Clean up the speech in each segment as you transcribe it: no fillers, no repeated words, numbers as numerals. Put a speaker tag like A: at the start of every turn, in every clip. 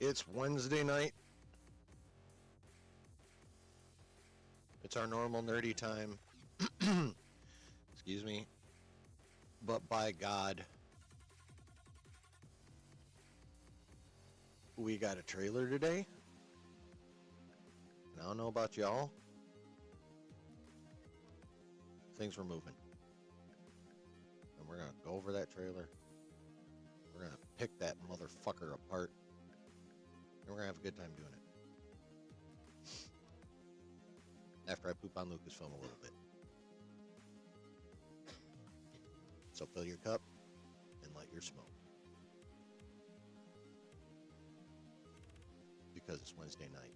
A: It's Wednesday night. It's our normal nerdy time. Excuse me. But by God, we got a trailer today. And I don't know about y'all. Things were moving. And we're going to go over that trailer. We're going to pick that motherfucker apart. And we're going to have a good time doing it. After I poop on Lucasfilm a little bit. So fill your cup and light your smoke. Because it's Wednesday night.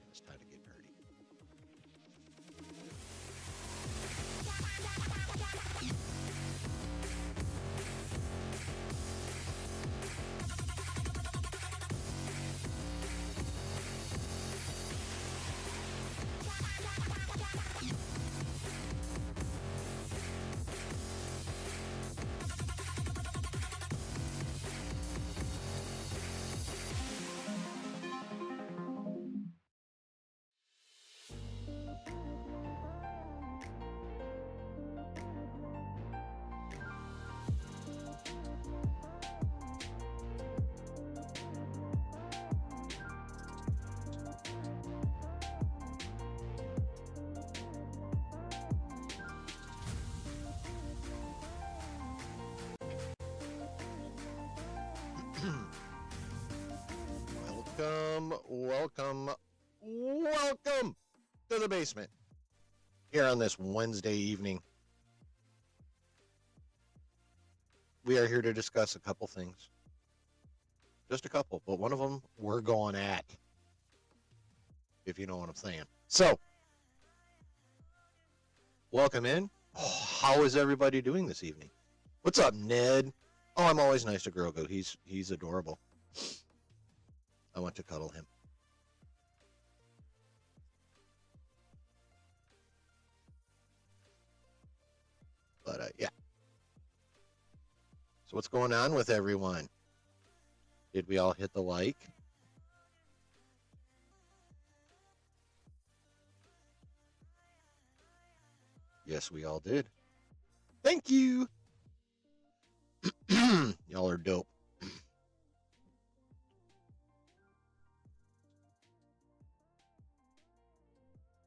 A: And it's time to get nerdy. Welcome to the basement. Here on this Wednesday evening, we are here to discuss a couple things. Just a couple, but one of them we're going at, if you know what I'm saying. So, welcome in. Oh, how is everybody doing this evening? What's up, Ned? Oh, I'm always nice to Grogu. He's adorable. I want to cuddle him. But, yeah. So what's going on with everyone? Did we all hit the like? Yes, we all did. Thank you. Y'all are dope.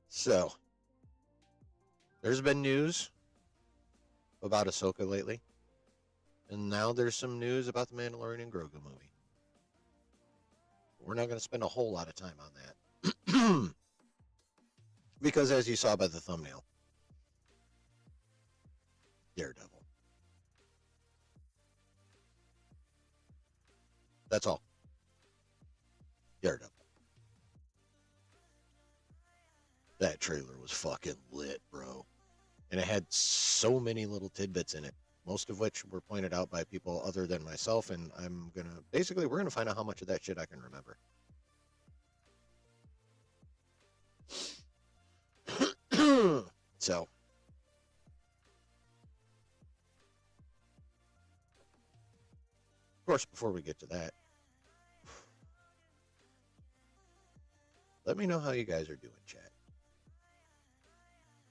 A: So, there's been news about Ahsoka lately. And now there's some news about the Mandalorian and Grogu movie. We're not going to spend a whole lot of time on that. Because as you saw by the thumbnail, Daredevil. That's all. Daredevil. That trailer was fucking lit, bro. And it had so many little tidbits in it. Most of which were pointed out by people other than myself, and we're gonna find out how much of that shit I can remember. So, of course, before we get to that, let me know how you guys are doing, chat.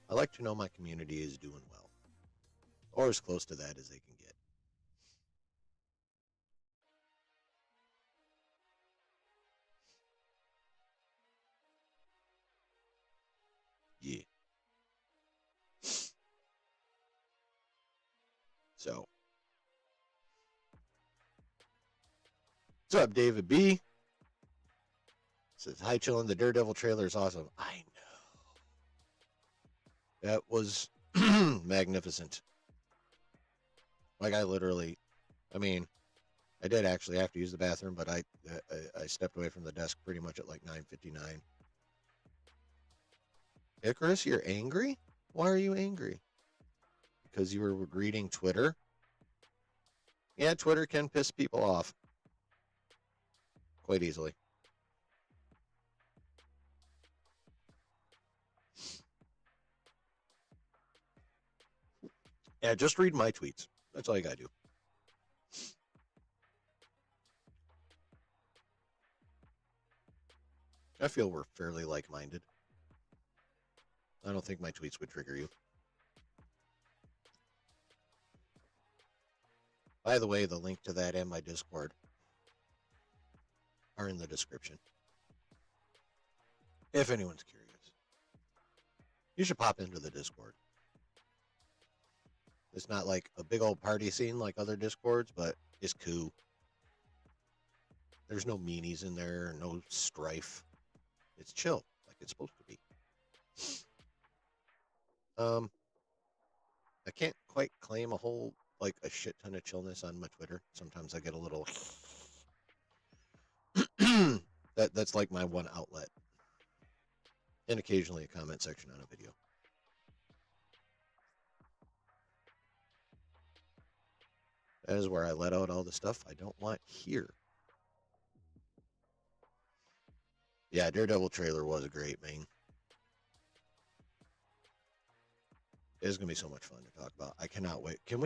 A: I like to know my community is doing well. Or as close to that as they can get. Yeah. So. What's up, David B? Says, hi, chillin'. The Daredevil trailer is awesome. I know. That was magnificent. Like, I did actually have to use the bathroom, but I stepped away from the desk pretty much at like 9:59. Icarus, you're angry? Why are you angry? Because you were reading Twitter? Yeah, Twitter can piss people off. Quite easily. Yeah, just read my tweets. That's all you gotta do. I feel we're fairly like-minded. I don't think my tweets would trigger you. By the way, the link to that and my Discord are in the description. If anyone's curious. You should pop into the Discord. It's not like a big old party scene like other Discords, but it's cool. There's no meanies in there, no strife. It's chill, like it's supposed to be. I can't quite claim a shit ton of chillness on my Twitter. Sometimes I get a little that's like my one outlet. And occasionally a comment section on a video. That is where I let out all the stuff I don't want here. Yeah, Daredevil trailer was great, man. It's gonna be so much fun to talk about. I cannot wait. Can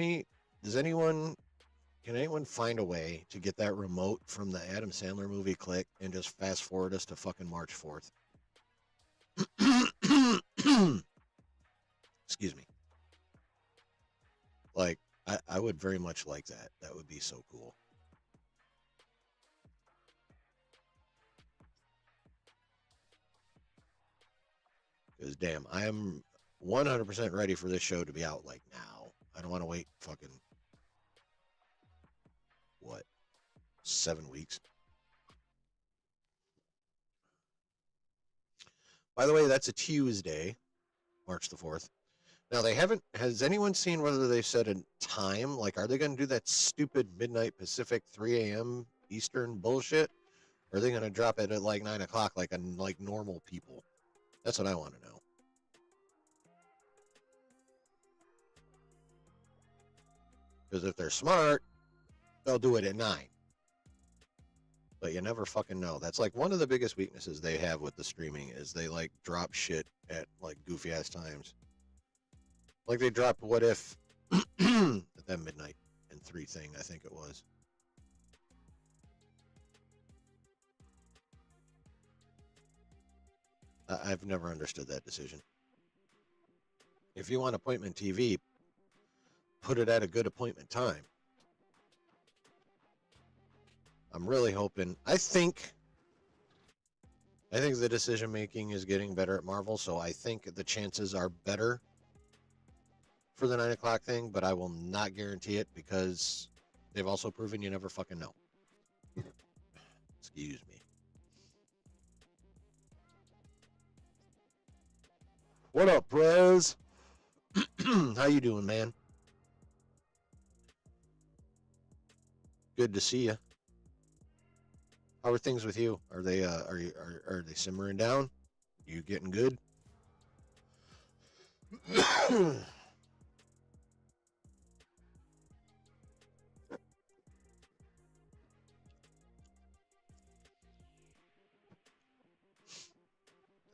A: anyone find a way to get that remote from the Adam Sandler movie Click and just fast forward us to fucking March 4th? Excuse me. Like, I would very much like that. That would be so cool. Because, damn, I am 100% ready for this show to be out, like, now. I don't want to wait fucking, 7 weeks? By the way, that's a Tuesday, March the 4th. Now, has anyone seen whether they set a time? Like, are they going to do that stupid midnight Pacific 3 a.m. Eastern bullshit? Or are they going to drop it at like 9 o'clock like normal people? That's what I want to know. Because if they're smart, they'll do it at 9. But you never fucking know. That's like one of the biggest weaknesses they have with the streaming is they like drop shit at like goofy ass times. Like they dropped What If at that midnight and 3 thing, I think it was. I've never understood that decision. If you want appointment TV, put it at a good appointment time. I'm really hoping. I think the decision making is getting better at Marvel, so I think the chances are better for the 9 o'clock thing, but I will not guarantee it because they've also proven you never fucking know. Excuse me. What up, Prez? How you doing, man? Good to see you. How are things with you? Are they are they simmering down? You getting good?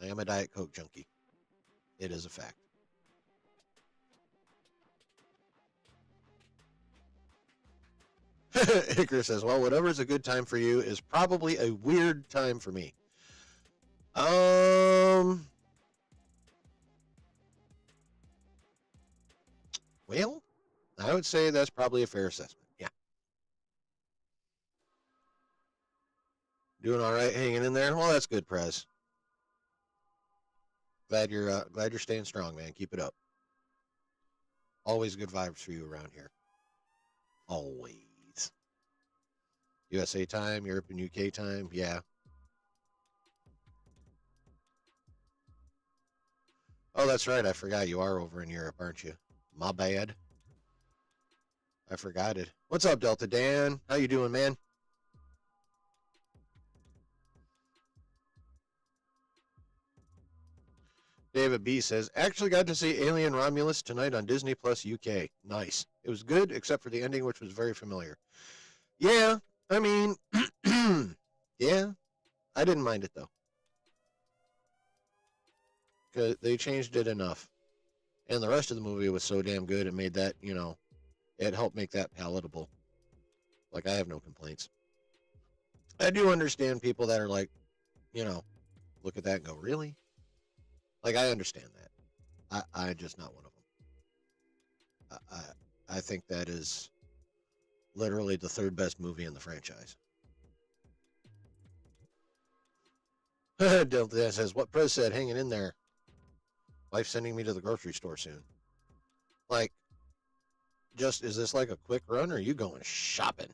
A: I am a Diet Coke junkie. It is a fact. Icarus says, well, whatever's a good time for you is probably a weird time for me. Well, I would say that's probably a fair assessment. Yeah. Doing all right, hanging in there. Well, that's good, Prez. Glad you're staying strong, man. Keep it up. Always good vibes for you around here. Always. USA time, Europe and UK time, yeah. Oh, that's right. I forgot you are over in Europe, aren't you? My bad. I forgot it. What's up, Delta Dan? How you doing, man? David B says, actually got to see Alien Romulus tonight on Disney Plus UK. Nice. It was good, except for the ending, which was very familiar. Yeah, I mean, yeah, I didn't mind it, though. Because they changed it enough. And the rest of the movie was so damn good, it made that, it helped make that palatable. Like, I have no complaints. I do understand people that are like, look at that and go, really? Like, I understand that. I'm just not one of them. I think that is literally the third best movie in the franchise. Delta says, what Prez said, hanging in there. Wife sending me to the grocery store soon. Like, just, is this like a quick run or are you going shopping?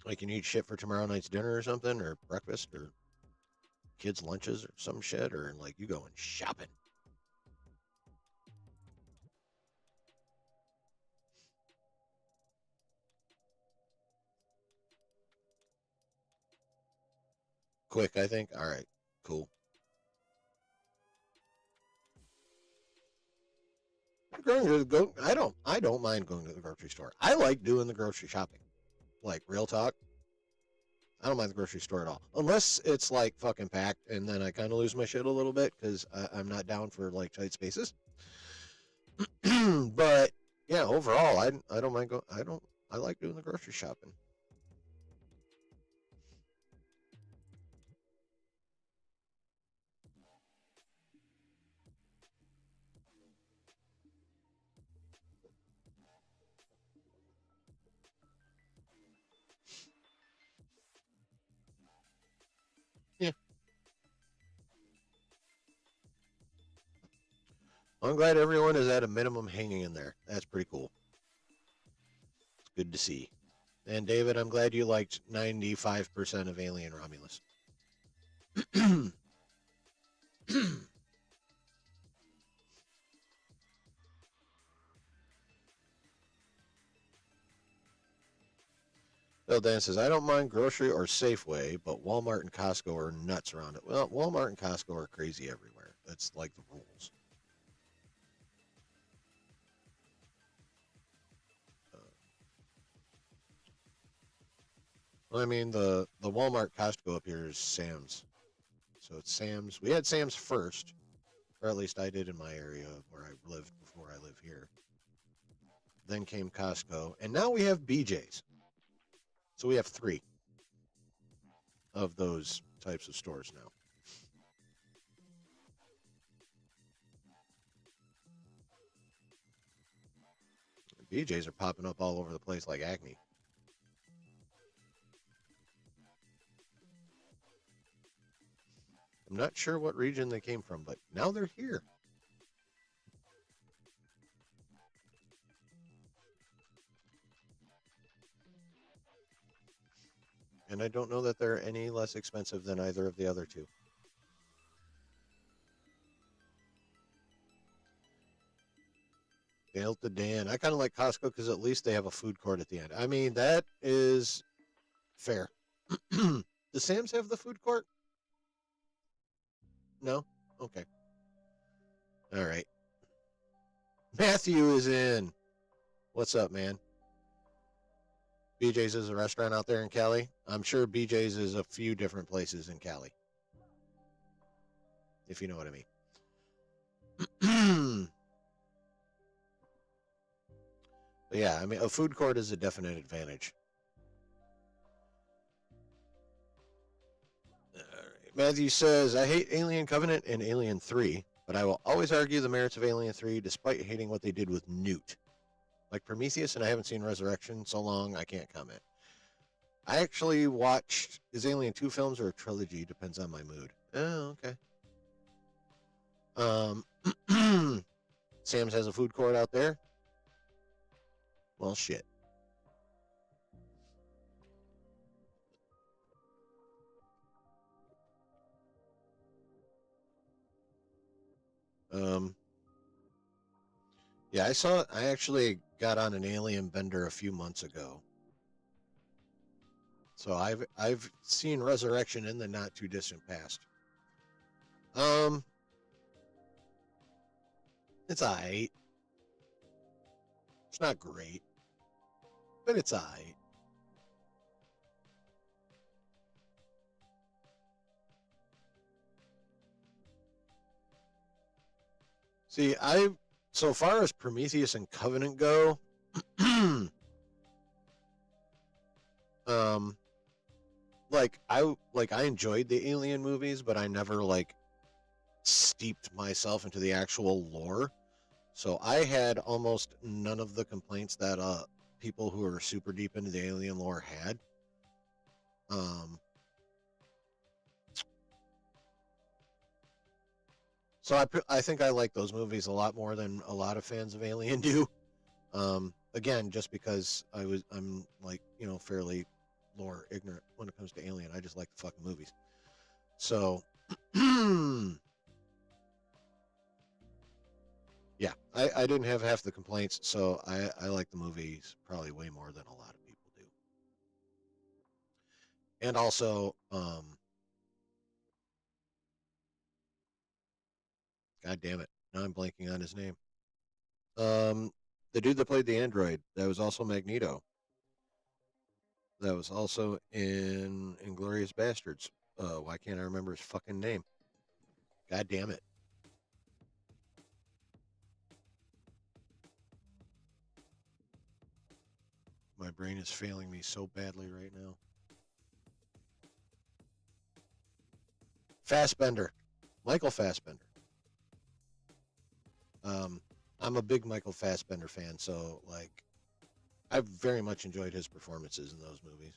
A: Like, you need shit for tomorrow night's dinner or something, or breakfast, or kids' lunches, or some shit, or like you going shopping? Quick, I think. All right, cool. I don't mind going to the grocery store. I like doing the grocery shopping. Like, real talk. I don't mind the grocery store at all. Unless it's like fucking packed and then I kind of lose my shit a little bit because I'm not down for like tight spaces. But yeah, overall, I don't mind I like doing the grocery shopping. Yeah. I'm glad everyone is at a minimum hanging in there. That's pretty cool. It's good to see. And David, I'm glad you liked 95% of Alien Romulus. Bill Dan says, I don't mind grocery or Safeway, but Walmart and Costco are nuts around it. Well, Walmart and Costco are crazy everywhere. That's like the rules. Well, I mean, the Walmart Costco up here is Sam's. So it's Sam's. We had Sam's first, or at least I did in my area where I lived before I live here. Then came Costco, and now we have BJ's. So we have three of those types of stores now. BJ's are popping up all over the place like acne. I'm not sure what region they came from, but now they're here. And I don't know that they're any less expensive than either of the other two. Delta Dan. I kind of like Costco because at least they have a food court at the end. I mean, that is fair. Does Sam's have the food court? No? Okay. All right. Matthew is in. What's up, man? BJ's is a restaurant out there in Cali. I'm sure BJ's is a few different places in Cali. If you know what I mean. But yeah, I mean, a food court is a definite advantage. Matthew says, I hate Alien Covenant and Alien 3, but I will always argue the merits of Alien 3 despite hating what they did with Newt. Like Prometheus, and I haven't seen Resurrection so long, I can't comment. I actually watched, is Alien 2 films or a trilogy? Depends on my mood. Oh, okay. Sam's has a food court out there. Well, shit. Yeah, I actually got on an alien bender a few months ago. So I've seen Resurrection in the not too distant past. It's alright. It's not great, but it's alright. See, so far as Prometheus and Covenant go, um, I enjoyed the Alien movies, but I never like steeped myself into the actual lore. So I had almost none of the complaints that people who are super deep into the alien lore had. Um, so I think I like those movies a lot more than a lot of fans of Alien do. Again, just because I'm like fairly lore ignorant when it comes to Alien. I just like the fucking movies. So yeah, I didn't have half the complaints, so I like the movies probably way more than a lot of people do. And also, god damn it, now I'm blanking on his name. Um, the dude that played the android, that was also Magneto. That was also in Inglorious Bastards. Why can't I remember his fucking name? God damn it. My brain is failing me so badly right now. Fassbender. Michael Fassbender. Um, I'm a big Michael Fassbender fan, so like I've very much enjoyed his performances in those movies.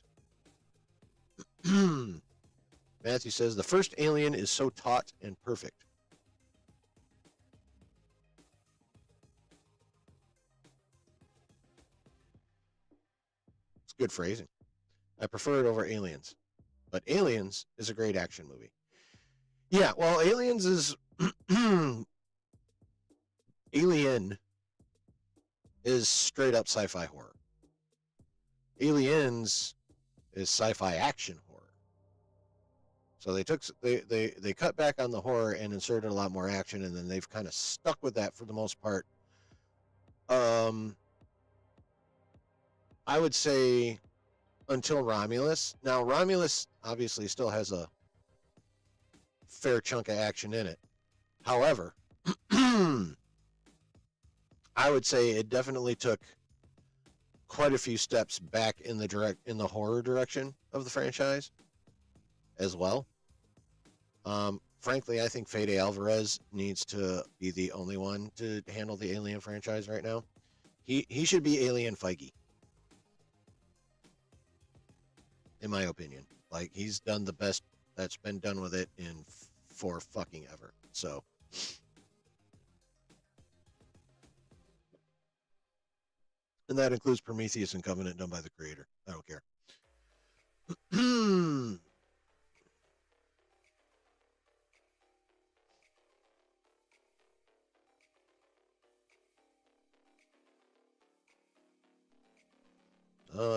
A: Matthew says the first Alien is so taut and perfect. It's good phrasing. I prefer it over Aliens, but Aliens is a great action movie. Yeah, well, Aliens is Alien is straight up sci-fi horror. Aliens is sci-fi action horror. So they cut back on the horror and inserted a lot more action, and then they've kind of stuck with that for the most part. Um, I would say until Romulus. Now Romulus obviously still has a fair chunk of action in it. However, I would say it definitely took quite a few steps back in the horror direction of the franchise as well. Frankly, I think Fede Alvarez needs to be the only one to handle the Alien franchise right now. He should be Alien Feige, in my opinion. Like he's done the best that's been done with it in for fucking ever. So, and that includes Prometheus and Covenant done by the creator. I don't care.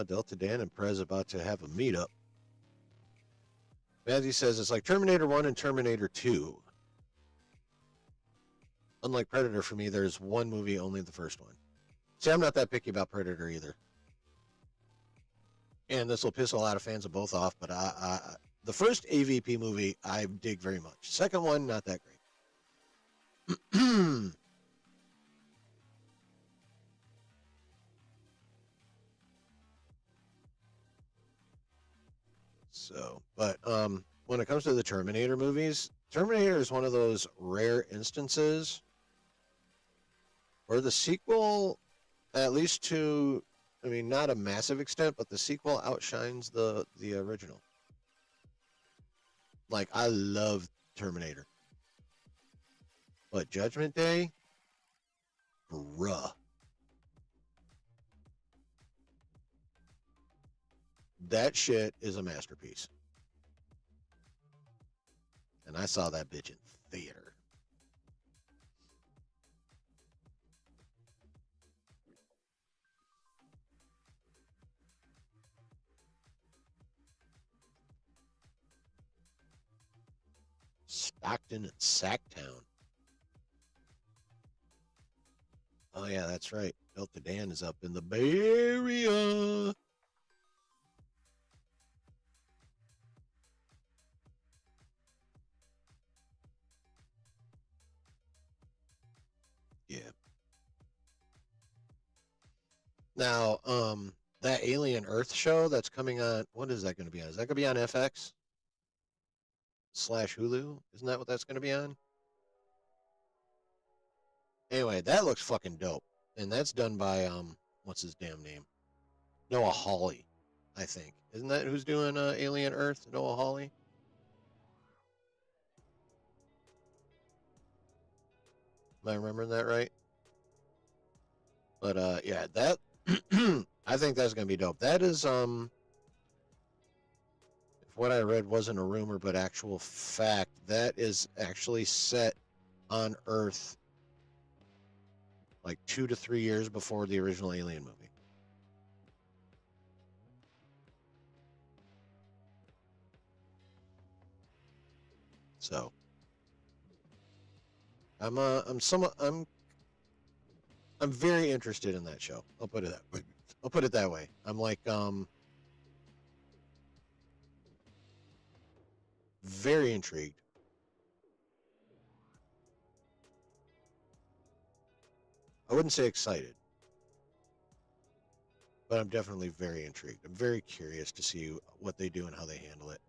A: Delta Dan and Prez about to have a meetup. Matthew says it's like Terminator 1 and Terminator 2. Unlike Predator, for me, there's one movie, only the first one. See, I'm not that picky about Predator either. And this will piss a lot of fans of both off, but the first AVP movie I dig very much. Second one, not that great. So, but when it comes to the Terminator movies, Terminator is one of those rare instances where the sequel, at least to, I mean, not a massive extent, but the sequel outshines the original. Like I love Terminator, but Judgment Day, bruh, that shit is a masterpiece. And I saw that bitch in theater. Stockton and Sacktown. Oh yeah, that's right. Delta Dan is up in the Bay Area. Yeah. Now, that Alien Earth show that's coming on. What is that going to be on? Is that going to be on FX slash Hulu? Isn't that what that's going to be on? Anyway, that looks fucking dope, and that's done by what's his damn name? Noah Hawley, I think. Isn't that who's doing Alien Earth? Noah Hawley. Am I remembering that right? But yeah, that I think that's gonna be dope. That is if what I read wasn't a rumor but actual fact, that is actually set on Earth like 2 to 3 years before the original Alien movie. So I'm very interested in that show. I'll put it that way. I'll put it that way. I'm like very intrigued. I wouldn't say excited, but I'm definitely very intrigued. I'm very curious to see what they do and how they handle it.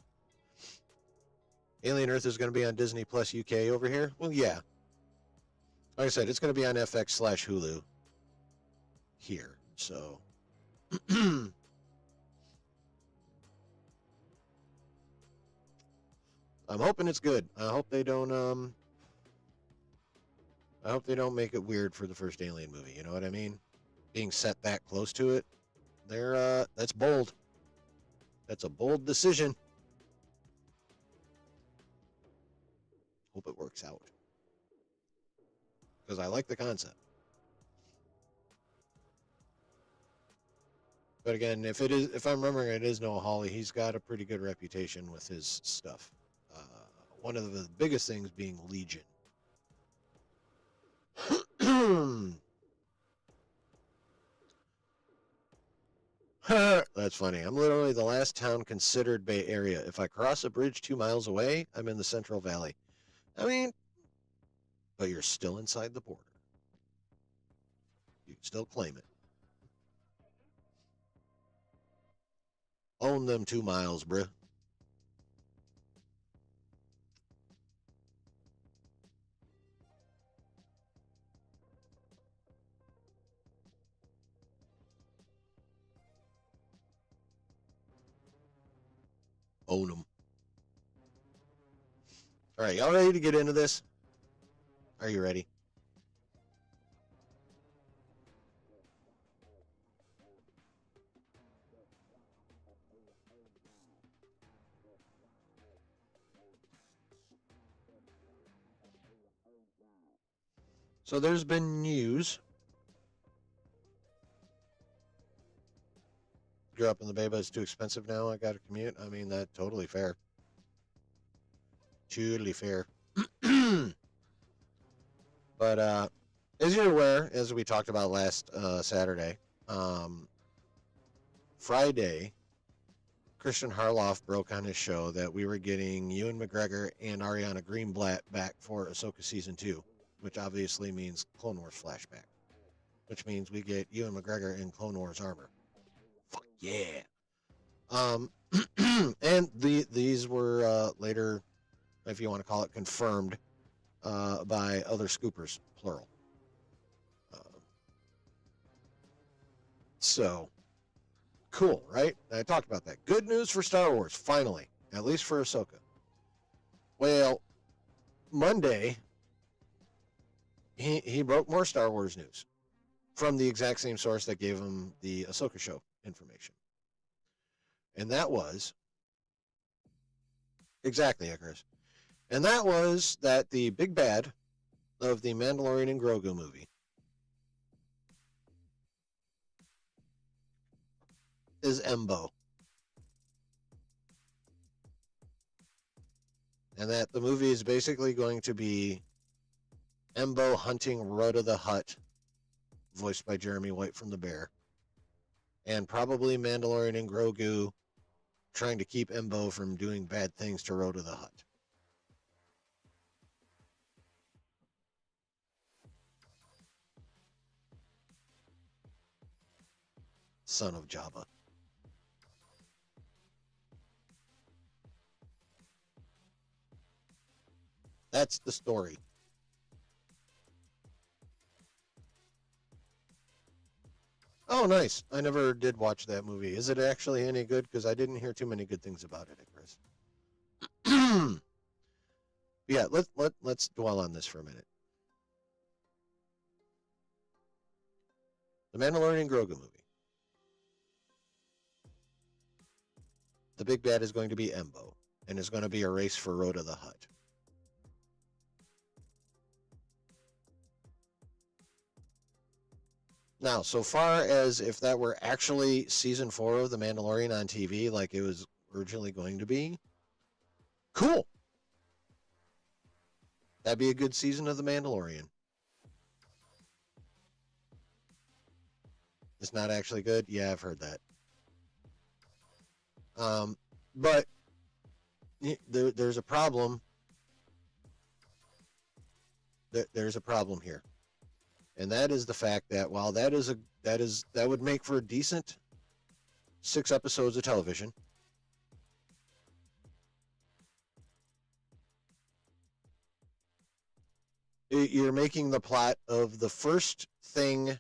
A: Alien Earth is going to be on Disney Plus UK over here. Well, yeah. Like I said, it's going to be on FX slash Hulu here. So I'm hoping it's good. I hope they don't make it weird for the first Alien movie. You know what I mean? Being set that close to it, that's bold. That's a bold decision. Hope it works out because I like the concept. But again, if I'm remembering, it is Noah Hawley. He's got a pretty good reputation with his stuff. Uh, One of the biggest things being Legion. That's funny. I'm literally the last town considered Bay Area. If I cross a bridge 2 miles away, I'm in the Central Valley. I mean, but you're still inside the border. You can still claim it. Own them 2 miles, bruh. Own them. All right, y'all ready to get into this? Are you ready? So there's been news. Grew up in the Bay, but it's too expensive now. I got to commute. I mean, that's totally fair. Totally fair. But as you're aware, as we talked about last Saturday, Friday, Christian Harloff broke on his show that we were getting Ewan McGregor and Ariana Greenblatt back for Ahsoka Season 2, which obviously means Clone Wars flashback, which means we get Ewan McGregor in Clone Wars armor. Fuck yeah. And these were later, if you want to call it, confirmed by other scoopers, plural. Uh, so, cool, right? I talked about that. Good news for Star Wars, finally, at least for Ahsoka. Well, Monday, he broke more Star Wars news from the exact same source that gave him the Ahsoka show information. And that was, exactly, Icarus. And that was that the big bad of the Mandalorian and Grogu movie is Embo. And that the movie is basically going to be Embo hunting Rhoda the Hutt, voiced by Jeremy White from The Bear, and probably Mandalorian and Grogu trying to keep Embo from doing bad things to Rhoda the Hutt. son of Jabba. That's the story. Oh, nice. I never did watch that movie. Is it actually any good? Because I didn't hear too many good things about it, Chris. Yeah, let's dwell on this for a minute. The Mandalorian Grogu movie. The big bad is going to be Embo, and it's going to be a race for Rhoda the Hutt. Now, so far as if that were actually season 4 of The Mandalorian on TV, like it was originally going to be, cool. That'd be a good season of The Mandalorian. It's not actually good? Yeah, I've heard that. But there's a problem. There's a problem here. And that is the fact that while that would make for a decent 6 episodes of television, you're making the plot of the first thing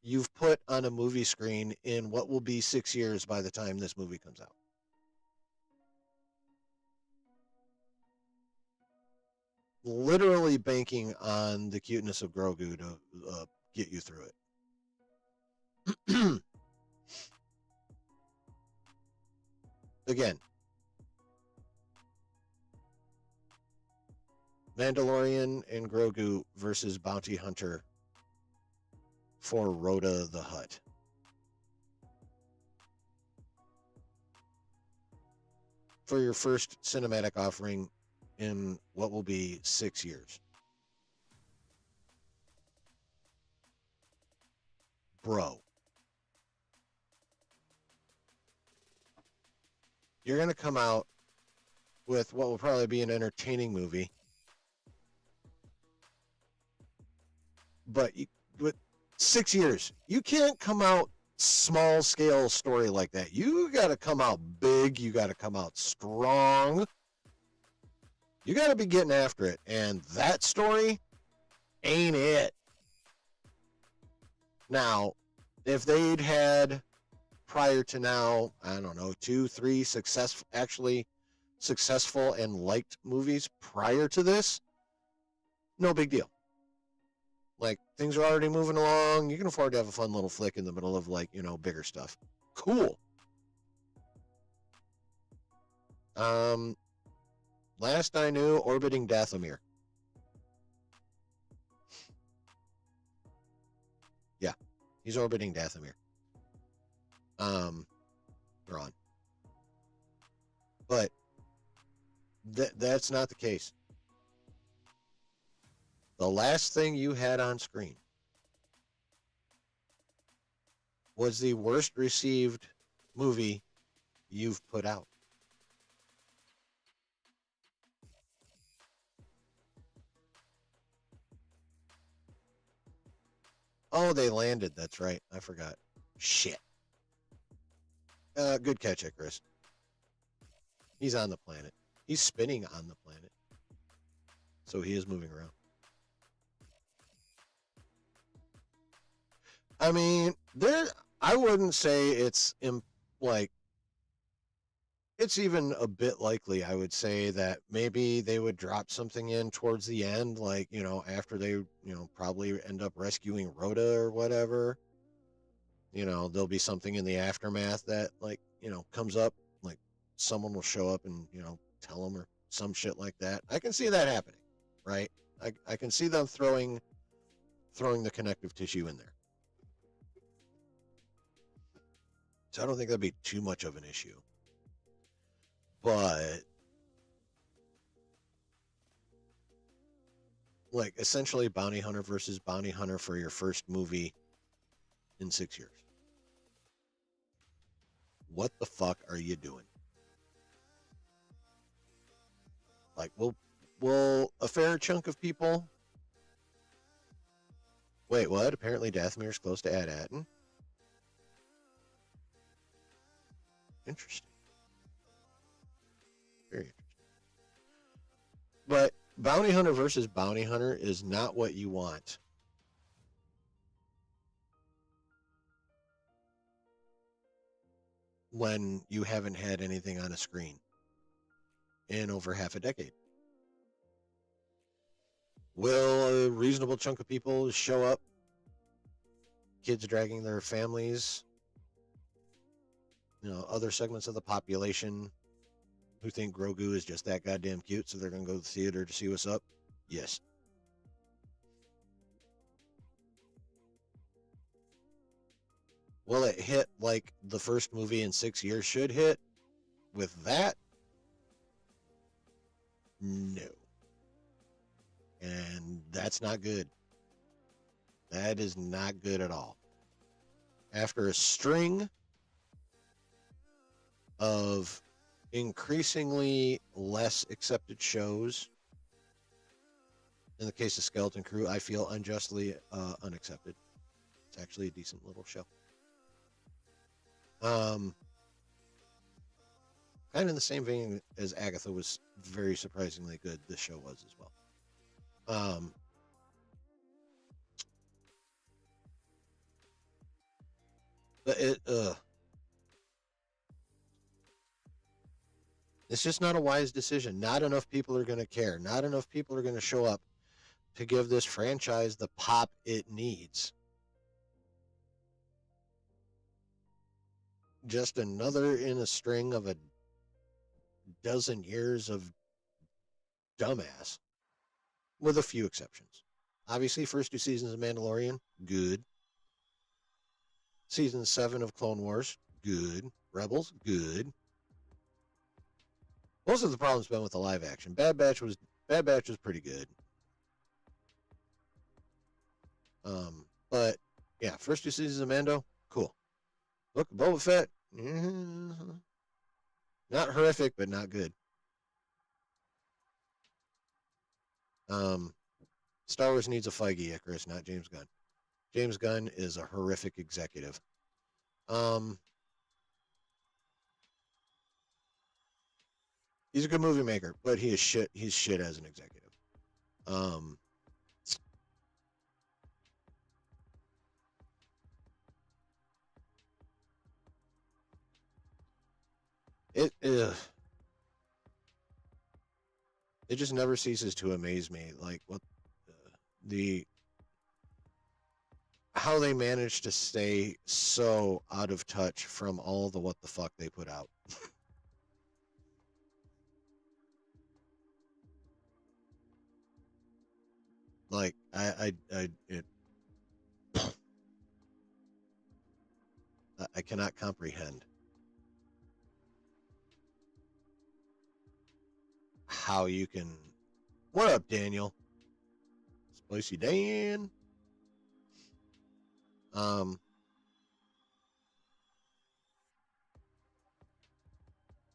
A: you've put on a movie screen in what will be 6 years by the time this movie comes out. Literally banking on the cuteness of Grogu to get you through it. Again, Mandalorian and Grogu versus Bounty Hunter for Rhoda the Hutt. For your first cinematic offering in what will be 6 years. Bro. You're going to come out with what will probably be an entertaining movie. But with 6 years, you can't come out small scale story like that. You got to come out big. You got to come out strong. You got to be getting after it. And that story ain't it. Now, if they'd had prior to now, I don't know, 2, 3 successful and liked movies prior to this, no big deal. Like, things are already moving along. You can afford to have a fun little flick in the middle of, like, bigger stuff. Cool. Last I knew, orbiting Dathomir. Yeah, he's orbiting Dathomir. Ron. But that's not the case. The last thing you had on screen was the worst received movie you've put out. Oh, they landed. That's right. I forgot. Shit. Good catch, Icarus. He's on the planet. He's spinning on the planet. So he is moving around. I mean, I wouldn't say it's it's even a bit likely, I would say, that maybe they would drop something in towards the end, like, after they, probably end up rescuing Rhoda or whatever. There'll be something in the aftermath that, like, comes up, like someone will show up and, tell them or some shit like that. I can see that happening, right? I can see them throwing the connective tissue in there. So I don't think that'd be too much of an issue. But, like, essentially bounty hunter versus bounty hunter for your first movie in 6 years. What the fuck are you doing? Like, will a fair chunk of people... Wait, what? Apparently Dathomir's close to Ad-Atten. Interesting. Very interesting. But bounty hunter versus bounty hunter is not what you want. When you haven't had anything on a screen in over half a decade. Will a reasonable chunk of people show up? Kids dragging their families, other segments of the population who think Grogu is just that goddamn cute, so they're going to go to the theater to see what's up? Yes. Will it hit like the first movie in 6 years should hit with that? No. And that's not good. That is not good at all. After a string of increasingly less accepted shows, in the case of Skeleton Crew, I feel unjustly unaccepted. It's actually a decent little show. Kind of in the same vein as Agatha was very surprisingly good, this show was as well. But it's just not a wise decision. Not enough people are going to care. Not enough people are going to show up to give this franchise the pop it needs. Just another in a string of a dozen years of dumbass, with a few exceptions. Obviously, first 2 seasons of Mandalorian, good. Season 7 of Clone Wars, good. Rebels, good. Most of the problem's been with the live action. Bad Batch was pretty good. But yeah, first 2 seasons of Mando, cool. Look, Boba Fett, not horrific, but not good. Star Wars needs a Feige Icarus, not James Gunn. James Gunn is a horrific executive. He's a good movie maker, but he is shit. He's shit as an executive. It just never ceases to amaze me, like what how they managed to stay so out of touch from all the what the fuck they put out. Like I cannot comprehend how you can. What up, Daniel? Spicy Dan.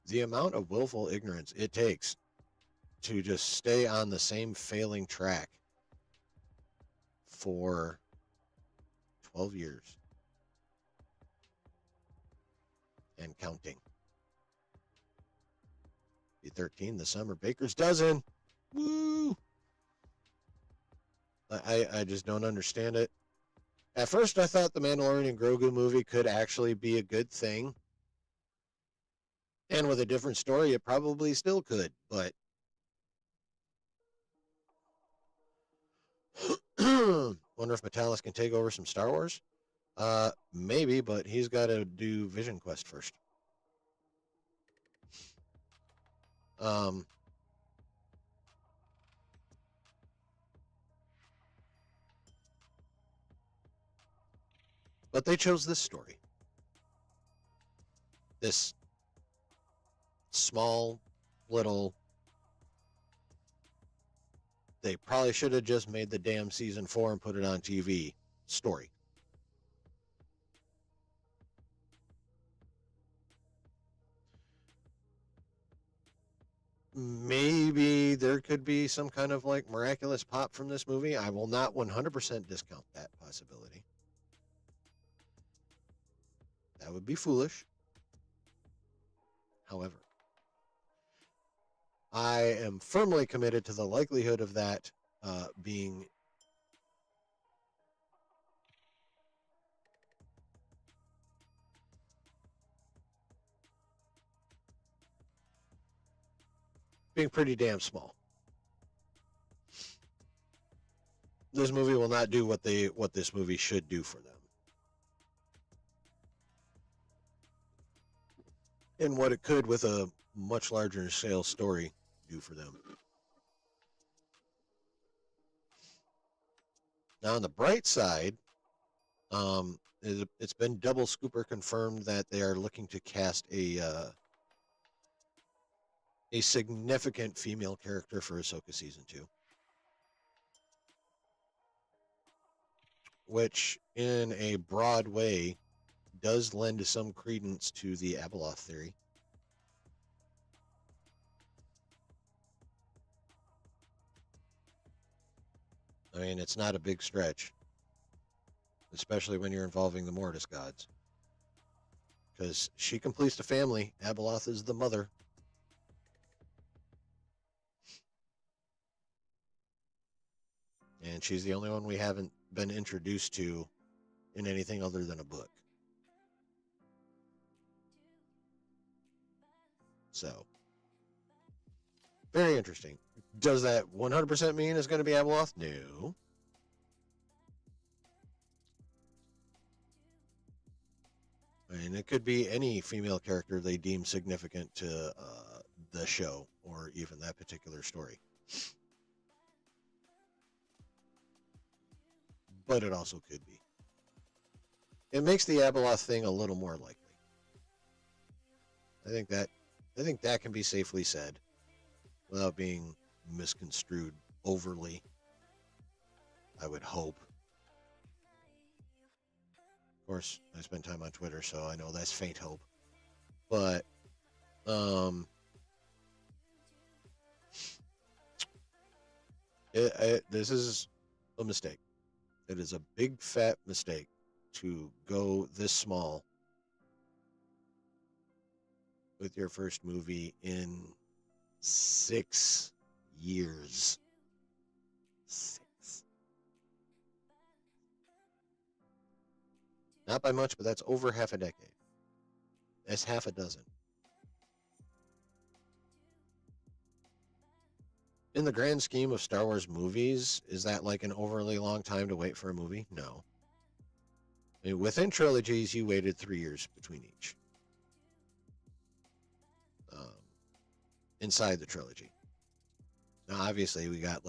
A: The amount of willful ignorance it takes to just stay on the same failing track for 12 years and counting. Be 13 this summer. Baker's dozen. Woo! I just don't understand it. At first, I thought the Mandalorian Grogu movie could actually be a good thing. And with a different story, it probably still could. But wonder if Metalis can take over some Star Wars? Maybe, but he's got to do Vision Quest first. But they chose this story. This small little. They probably should have just made the damn season 4 and put it on TV story. Maybe there could be some kind of like miraculous pop from this movie. I will not 100% discount that possibility. That would be foolish. However, I am firmly committed to the likelihood of that being pretty damn small. This movie will not do what this movie should do for them, and what it could with a much larger sales story do for them. Now, on the bright side, it's been double scooper confirmed that they are looking to cast a significant female character for Ahsoka season 2, which in a broad way does lend some credence to the Abeloth theory. I mean, it's not a big stretch, especially when you're involving the Mortis gods, because she completes the family. Abeloth is the mother. And she's the only one we haven't been introduced to in anything other than a book. So, very interesting. Does that 100% mean it's going to be Abeloth? No. I mean, it could be any female character they deem significant to the show or even that particular story. But it also could be. It makes the Abeloth thing a little more likely. I think that can be safely said without being misconstrued overly. I would hope. Of course, I spend time on Twitter, so I know that's faint hope. But this is a mistake. It is a big fat mistake to go this small with your first movie in 6 years. 6. Not by much, but that's over half a decade. That's half a dozen. In the grand scheme of Star Wars movies, is that like an overly long time to wait for a movie? No. I mean, within trilogies, you waited 3 years between each. Inside the trilogy. Now, obviously, we got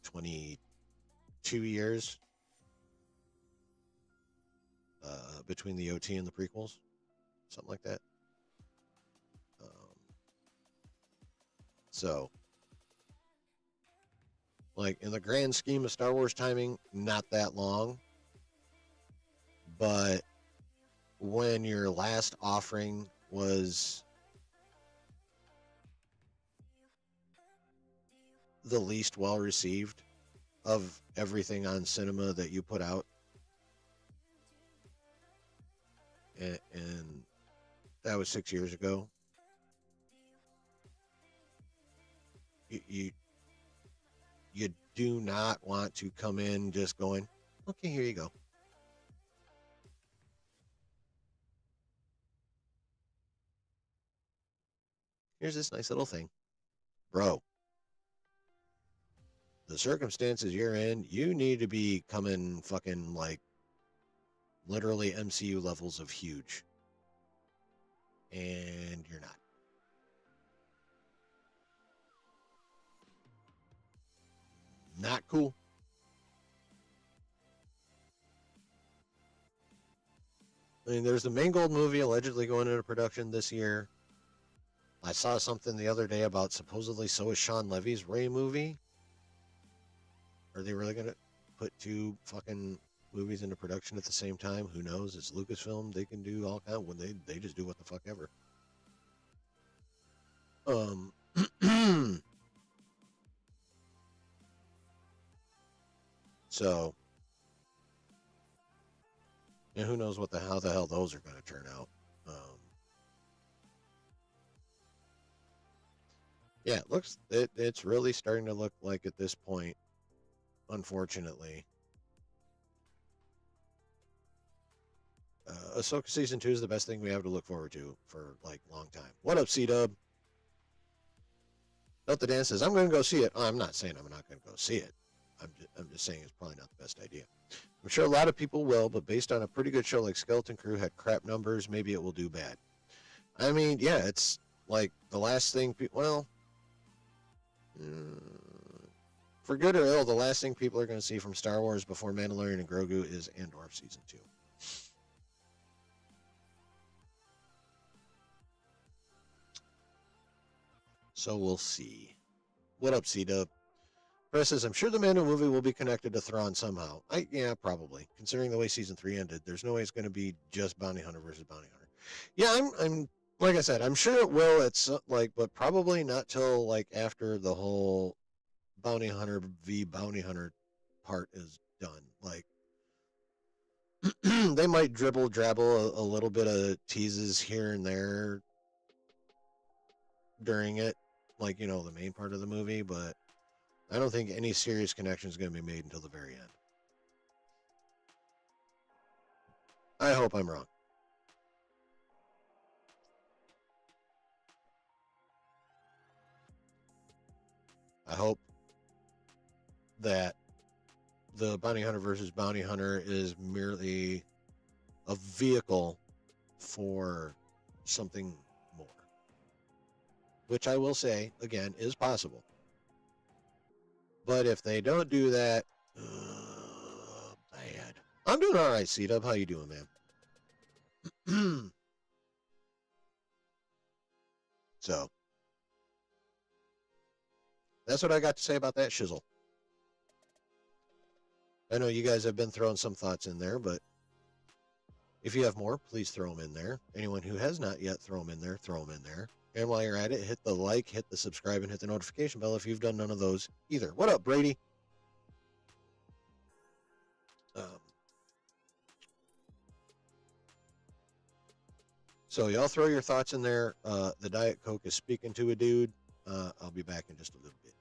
A: 22 years between the OT and the prequels, something like that. So, in the grand scheme of Star Wars timing, not that long. But when your last offering was the least well received of everything on cinema that you put out, and that was 6 years ago, you do not want to come in just going, okay, here you go. Here's this nice little thing. Bro, the circumstances you're in, you need to be coming fucking literally MCU levels of huge. And you're not. Not cool. I mean, there's the Mangold movie allegedly going into production this year. I saw something the other day about supposedly so is Sean Levy's Ray movie. Are they really going to put 2 fucking movies into production at the same time? Who knows? It's Lucasfilm. They can do all kind of, when they just do what the fuck ever. So, and who knows how the hell those are going to turn out. Yeah, it's really starting to look like at this point, unfortunately. Ahsoka season 2 is the best thing we have to look forward to for like a long time. What up, C Dub? Delta Dan says, I'm going to go see it. Oh, I'm not saying I'm not going to go see it. I'm just saying it's probably not the best idea. I'm sure a lot of people will, but based on a pretty good show like Skeleton Crew had crap numbers, maybe it will do bad. I mean, yeah, it's like the last thing, well, for good or ill, the last thing people are going to see from Star Wars before Mandalorian and Grogu is Andor Season 2. So we'll see. What up, C-Dub? Press says, I'm sure the Mando movie will be connected to Thrawn somehow. Yeah, probably. Considering the way Season 3 ended, there's no way it's going to be just Bounty Hunter versus Bounty Hunter. Yeah, I'm like I said, I'm sure it will. It's like, but probably not till like after the whole Bounty Hunter v Bounty Hunter part is done. Like, they might dribble drabble a little bit of teases here and there during it, like, you know, the main part of the movie, but I don't think any serious connection is going to be made until the very end. I hope I'm wrong. I hope that the Bounty Hunter versus Bounty Hunter is merely a vehicle for something more, which I will say, again, is possible. But if they don't do that, bad. I'm doing all right, C-Dub. How you doing, man? So, that's what I got to say about that shizzle. I know you guys have been throwing some thoughts in there, but if you have more, please throw them in there. Anyone who has not yet, throw them in there, throw them in there. And while you're at it, hit the like, hit the subscribe, and hit the notification bell if you've done none of those either. What up, Brady? So y'all throw your thoughts in there. The Diet Coke is speaking to a dude. I'll be back in just a little bit.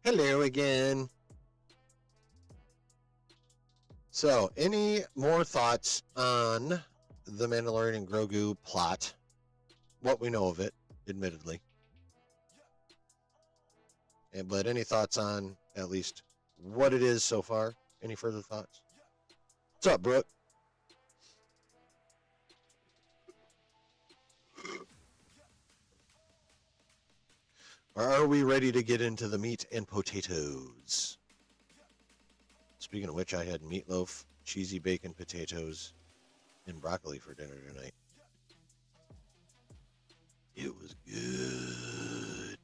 A: Hello again. So, any more thoughts on the Mandalorian and Grogu plot? What we know of it, admittedly. But any thoughts on at least what it is so far? Any further thoughts? What's up, Brooke? Or are we ready to get into the meat and potatoes? Speaking of which, I had meatloaf, cheesy bacon, potatoes, and broccoli for dinner tonight. It was good.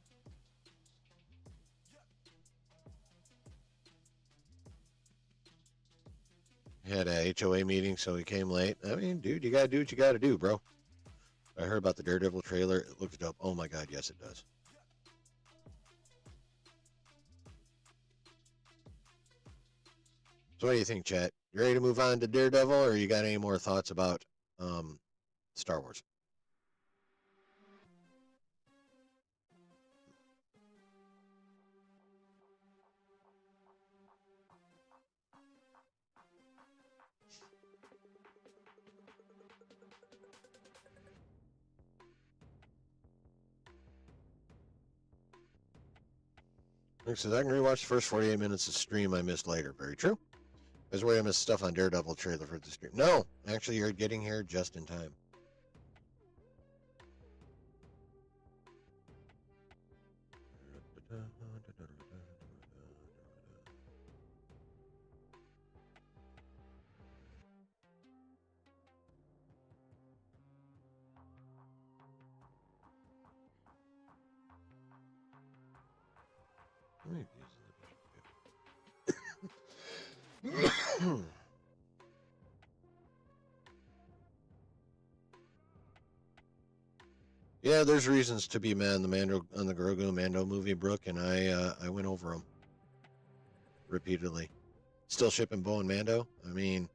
A: had a HOA meeting, so he came late. I mean, dude, you gotta do what you gotta do, bro. I heard about the Daredevil trailer. It looks dope. Oh my god, yes, it does. So what do you think, chat? You ready to move on to Daredevil, or you got any more thoughts about Star Wars? Nick says, I can rewatch the first 48 minutes of stream I missed later. Very true. There's where I missed stuff on Daredevil trailer for the stream. No, actually, you're getting here just in time. Yeah, there's reasons to be mad on the Grogu Mando movie, Brooke, and I went over them repeatedly. Still shipping Bo and Mando. I mean,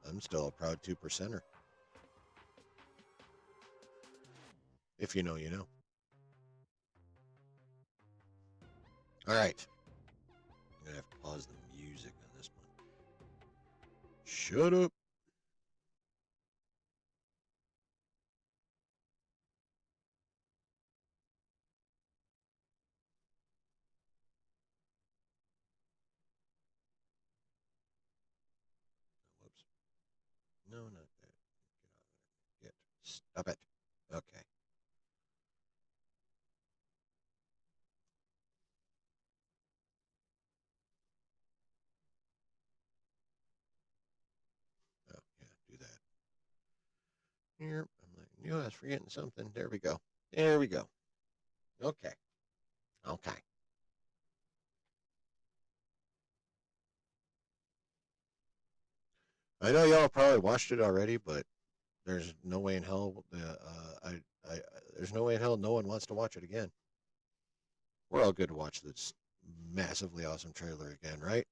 A: I'm still a proud 2%er. If you know, you know. All right. I'm going to have to pause the music on this one. Shut up. Whoops. No, not that. Get out of there. Stop it. Okay. Oh, yeah, do that. Here, I'm like, you know, I was forgetting something. There we go. There we go. Okay. Okay. I know y'all probably watched it already, but there's no way in hell. There's no way in hell no one wants to watch it again. We're all good to watch this massively awesome trailer again, right?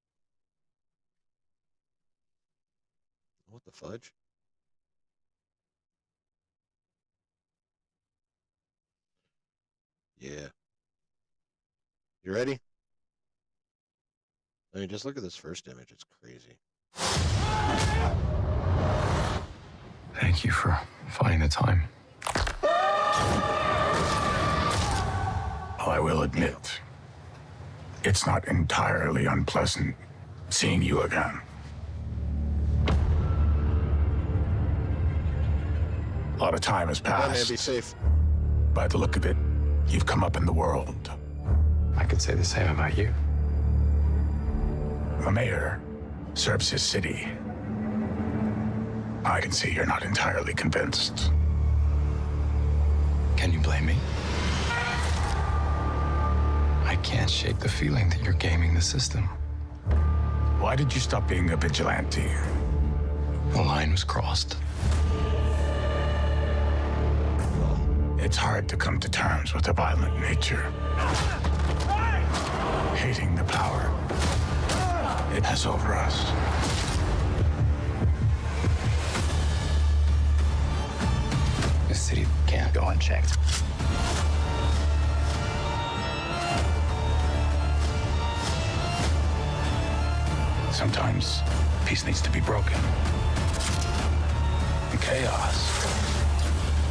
A: What the fudge? Yeah. You ready? I mean, just look at this first image. It's crazy.
B: Thank you for finding the time. I will admit, it's not entirely unpleasant seeing you again. A lot of time has
A: Come on, man,
B: passed.
A: be safe.
B: By the look of it, you've come up in the world.
C: I could say the same about you.
B: The mayor serves his city. I can see you're not entirely convinced.
C: Can you blame me? I can't shake the feeling that you're gaming the system.
B: Why did you stop being a vigilante?
C: The line was crossed.
B: It's hard to come to terms with a violent nature. Hating the power it has over us.
C: This city can't go unchecked.
B: Sometimes peace needs to be broken. And chaos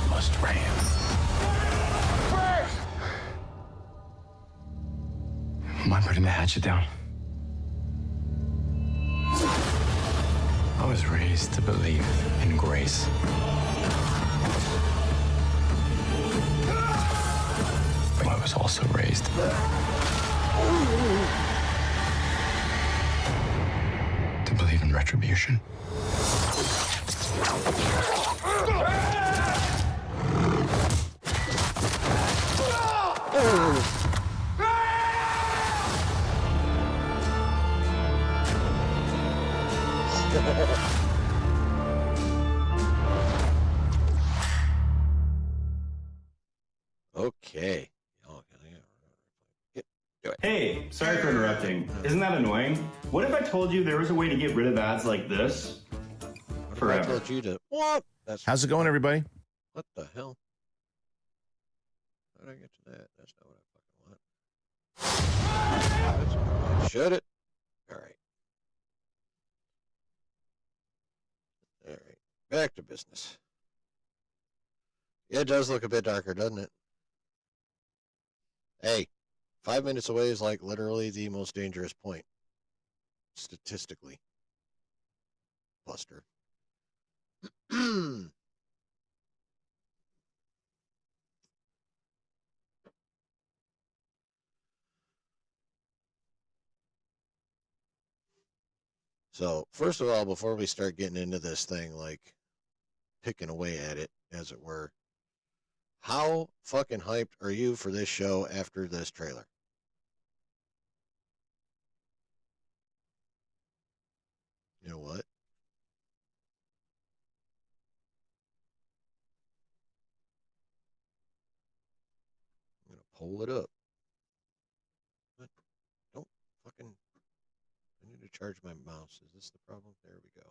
B: must reign.
C: Am I putting the hatchet down? I was raised to believe in grace. But I was also raised
B: own retribution.
A: Okay. Oh, do it.
D: Hey, sorry for interrupting. Isn't that annoying? What if I told you there was a way to get rid of ads like this?
A: What if I
D: Forever.
A: told you to what? That's
E: How's it going, everybody?
A: what the hell? How did I get to that? That's not what I fucking want. That's what I shut it. All right. All right. Back to business. Yeah, it does look a bit darker, doesn't it? Hey, 5 minutes away is like literally the most dangerous point. Statistically. Buster. So, first of all, before we start getting into this thing, like picking away at it, as it were, how fucking hyped are you for this show after this trailer? You know what? I'm gonna pull it up. What? Don't fucking. I need to charge my mouse. Is this the problem? There we go.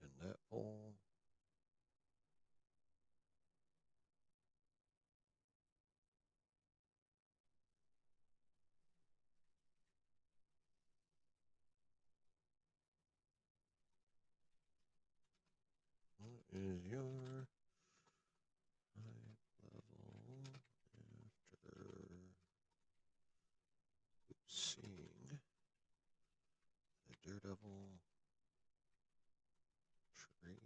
A: And that pull. What is your hype level after seeing the Daredevil trailer? Fucking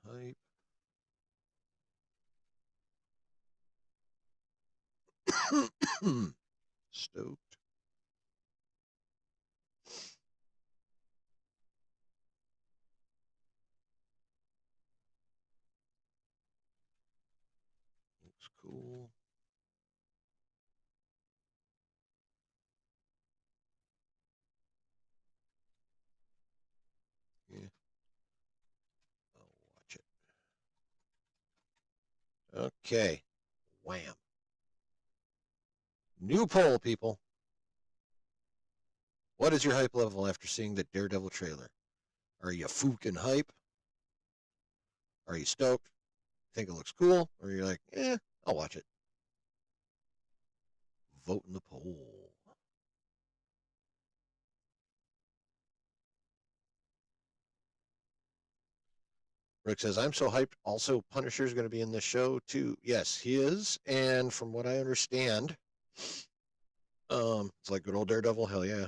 A: hype. Stoked. Looks cool. Yeah. I'll watch it. Okay. Wham. New poll, people. What is your hype level after seeing the Daredevil trailer? Are you fucking hype? Are you stoked? Think it looks cool? Or you're like, I'll watch it. Vote in the poll. Rick says, I'm so hyped. Also, Punisher's going to be in this show, too. Yes, he is. And from what I understand, it's like good old Daredevil. Hell yeah.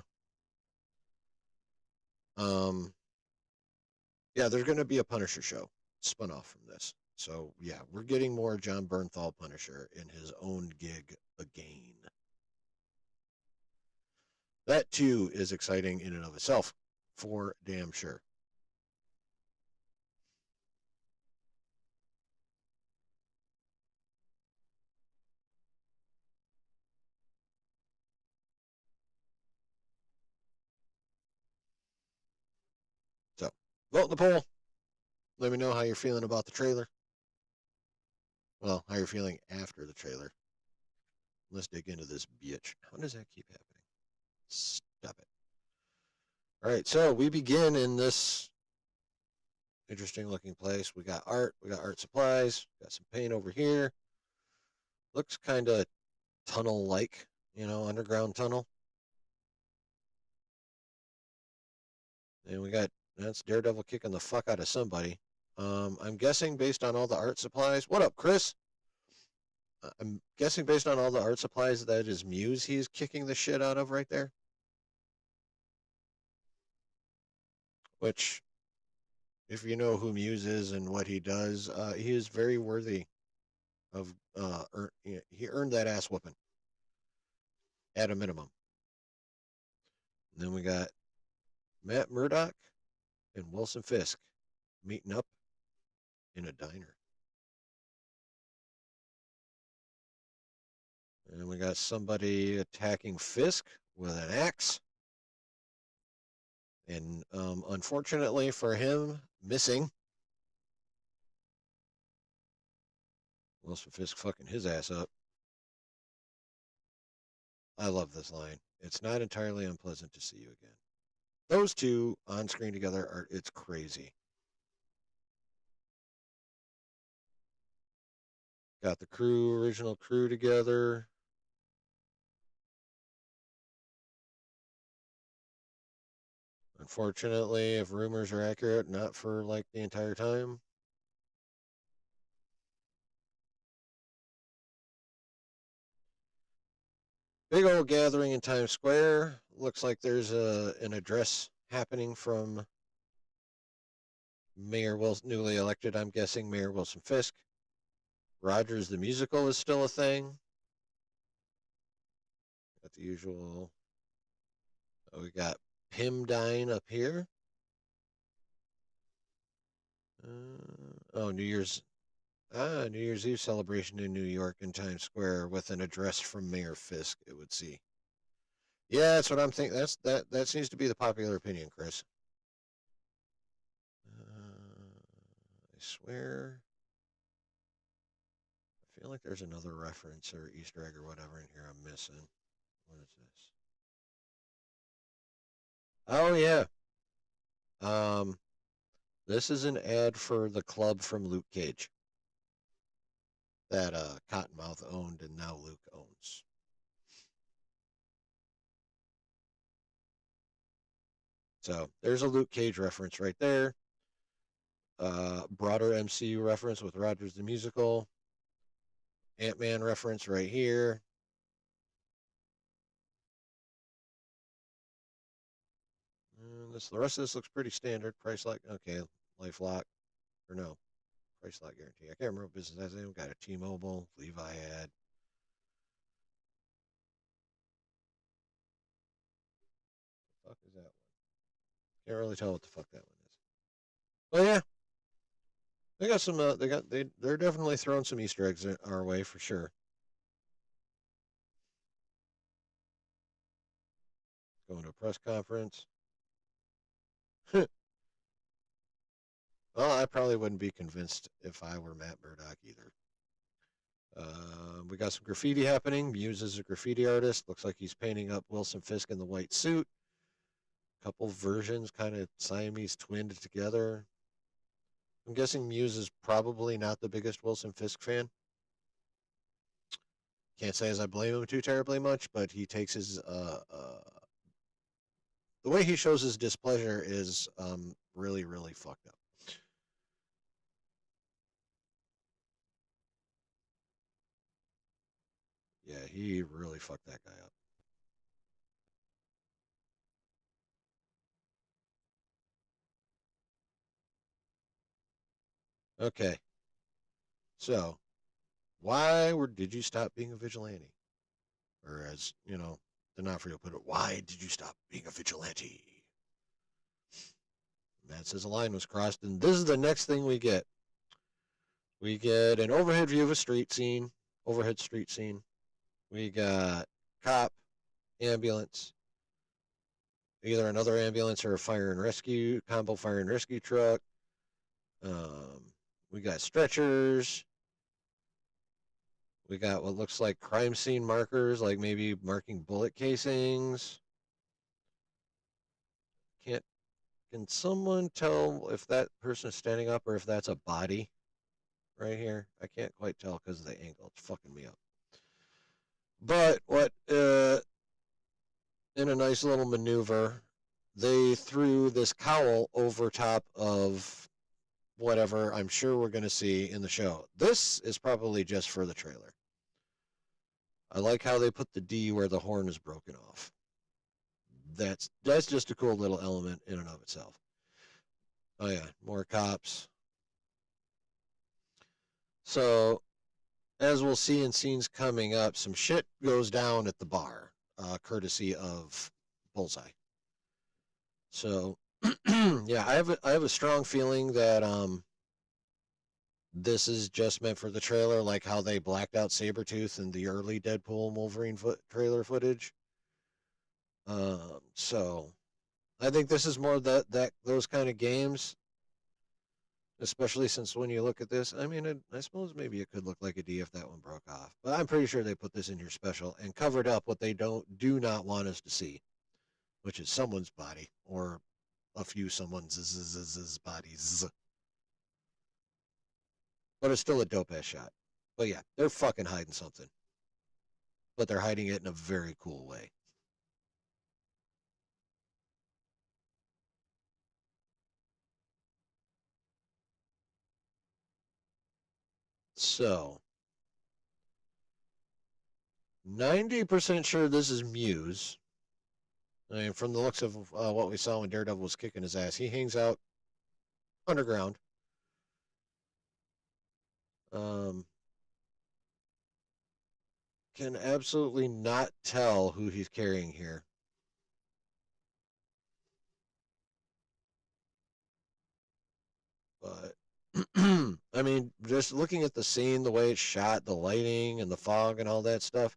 A: Yeah, there's going to be a Punisher show spun off from this. So, yeah, we're getting more John Bernthal Punisher in his own gig again. That, too, is exciting in and of itself, for damn sure. So, vote in the poll. Let me know how you're feeling about the trailer. Well, how you're feeling after the trailer. Let's dig into this bitch. How does that keep happening? Stop it. All right, so we begin in this interesting looking place. We got art supplies, got some paint over here. Looks kind of tunnel-like, underground tunnel. And we got, that's Daredevil kicking the fuck out of somebody. I'm guessing based on all the art supplies. What up, Chris? I'm guessing based on all the art supplies that is Muse he's kicking the shit out of right there. Which, if you know who Muse is and what he does, he is very worthy of he earned that ass whooping at a minimum. And then we got Matt Murdock and Wilson Fisk meeting up in a diner. And we got somebody attacking Fisk with an axe. And unfortunately for him, missing. Wilson Fisk fucking his ass up. I love this line. It's not entirely unpleasant to see you again. Those two on screen together it's crazy. Got the original crew together. Unfortunately, if rumors are accurate, not for like the entire time. Big old gathering in Times Square. Looks like there's an address happening from Mayor Wilson, newly elected, I'm guessing, Mayor Wilson Fisk. Rogers the Musical is still a thing. Got the usual. Oh, we got Pim Dine up here. New Year's Eve celebration in New York in Times Square with an address from Mayor Fisk, it would see. Yeah, that's what I'm thinking. That seems to be the popular opinion, Chris. I swear. I feel like there's another reference or Easter egg or whatever in here I'm missing. What is this? Oh yeah. This is an ad for the club from Luke Cage that Cottonmouth owned and now Luke owns. So there's a Luke Cage reference right there. Broader MCU reference with Rogers the Musical. Ant-Man reference right here. The rest of this looks pretty standard. Price lock, okay, life lock, or no, price lock guarantee. I can't remember what business has name. Got a T-Mobile, Levi ad. What the fuck is that one? Can't really tell what the fuck that one is. But yeah, they got some. They're definitely throwing some Easter eggs our way for sure. Going to a press conference. Well, I probably wouldn't be convinced if I were Matt Murdock either. We got some graffiti happening. Muse is a graffiti artist. Looks like he's painting up Wilson Fisk in the white suit. Couple versions kind of Siamese twinned together. I'm guessing Muse is probably not the biggest Wilson Fisk fan. Can't say as I blame him too terribly much, but he takes his the way he shows his displeasure is really, really fucked up. Yeah, he really fucked that guy up. Okay. So, did you stop being a vigilante? Or as, D'Onofrio put it, why did you stop being a vigilante? Matt says a line was crossed, and this is the next thing we get. We get an overhead view of a street scene, overhead street scene. We got cop, ambulance, either another ambulance or a combo fire and rescue truck. We got stretchers. We got what looks like crime scene markers, like maybe marking bullet casings. Can someone tell if that person is standing up or if that's a body right here? I can't quite tell because of the angle. It's fucking me up. But in a nice little maneuver, they threw this cowl over top of whatever I'm sure we're going to see in the show. This is probably just for the trailer. I like how they put the D where the horn is broken off. That's just a cool little element in and of itself. Oh yeah, more cops. So as we'll see in scenes coming up, some shit goes down at the bar, courtesy of Bullseye. So yeah, I have a strong feeling that this is just meant for the trailer, like how they blacked out Sabretooth in the early Deadpool and Wolverine trailer footage. So I think this is more that those kind of games, especially since when you look at this, I mean, I suppose maybe it could look like a D if that one broke off, but I'm pretty sure they put this in your special and covered up what they do not want us to see, which is someone's body or a few someone's bodies. But it's still a dope ass shot. But yeah, they're fucking hiding something, but they're hiding it in a very cool way. So 90% sure this is Muse. I mean, from the looks of what we saw when Daredevil was kicking his ass, he hangs out underground. Um, can absolutely not tell who he's carrying here. But I mean, just looking at the scene, the way it's shot, the lighting and the fog and all that stuff,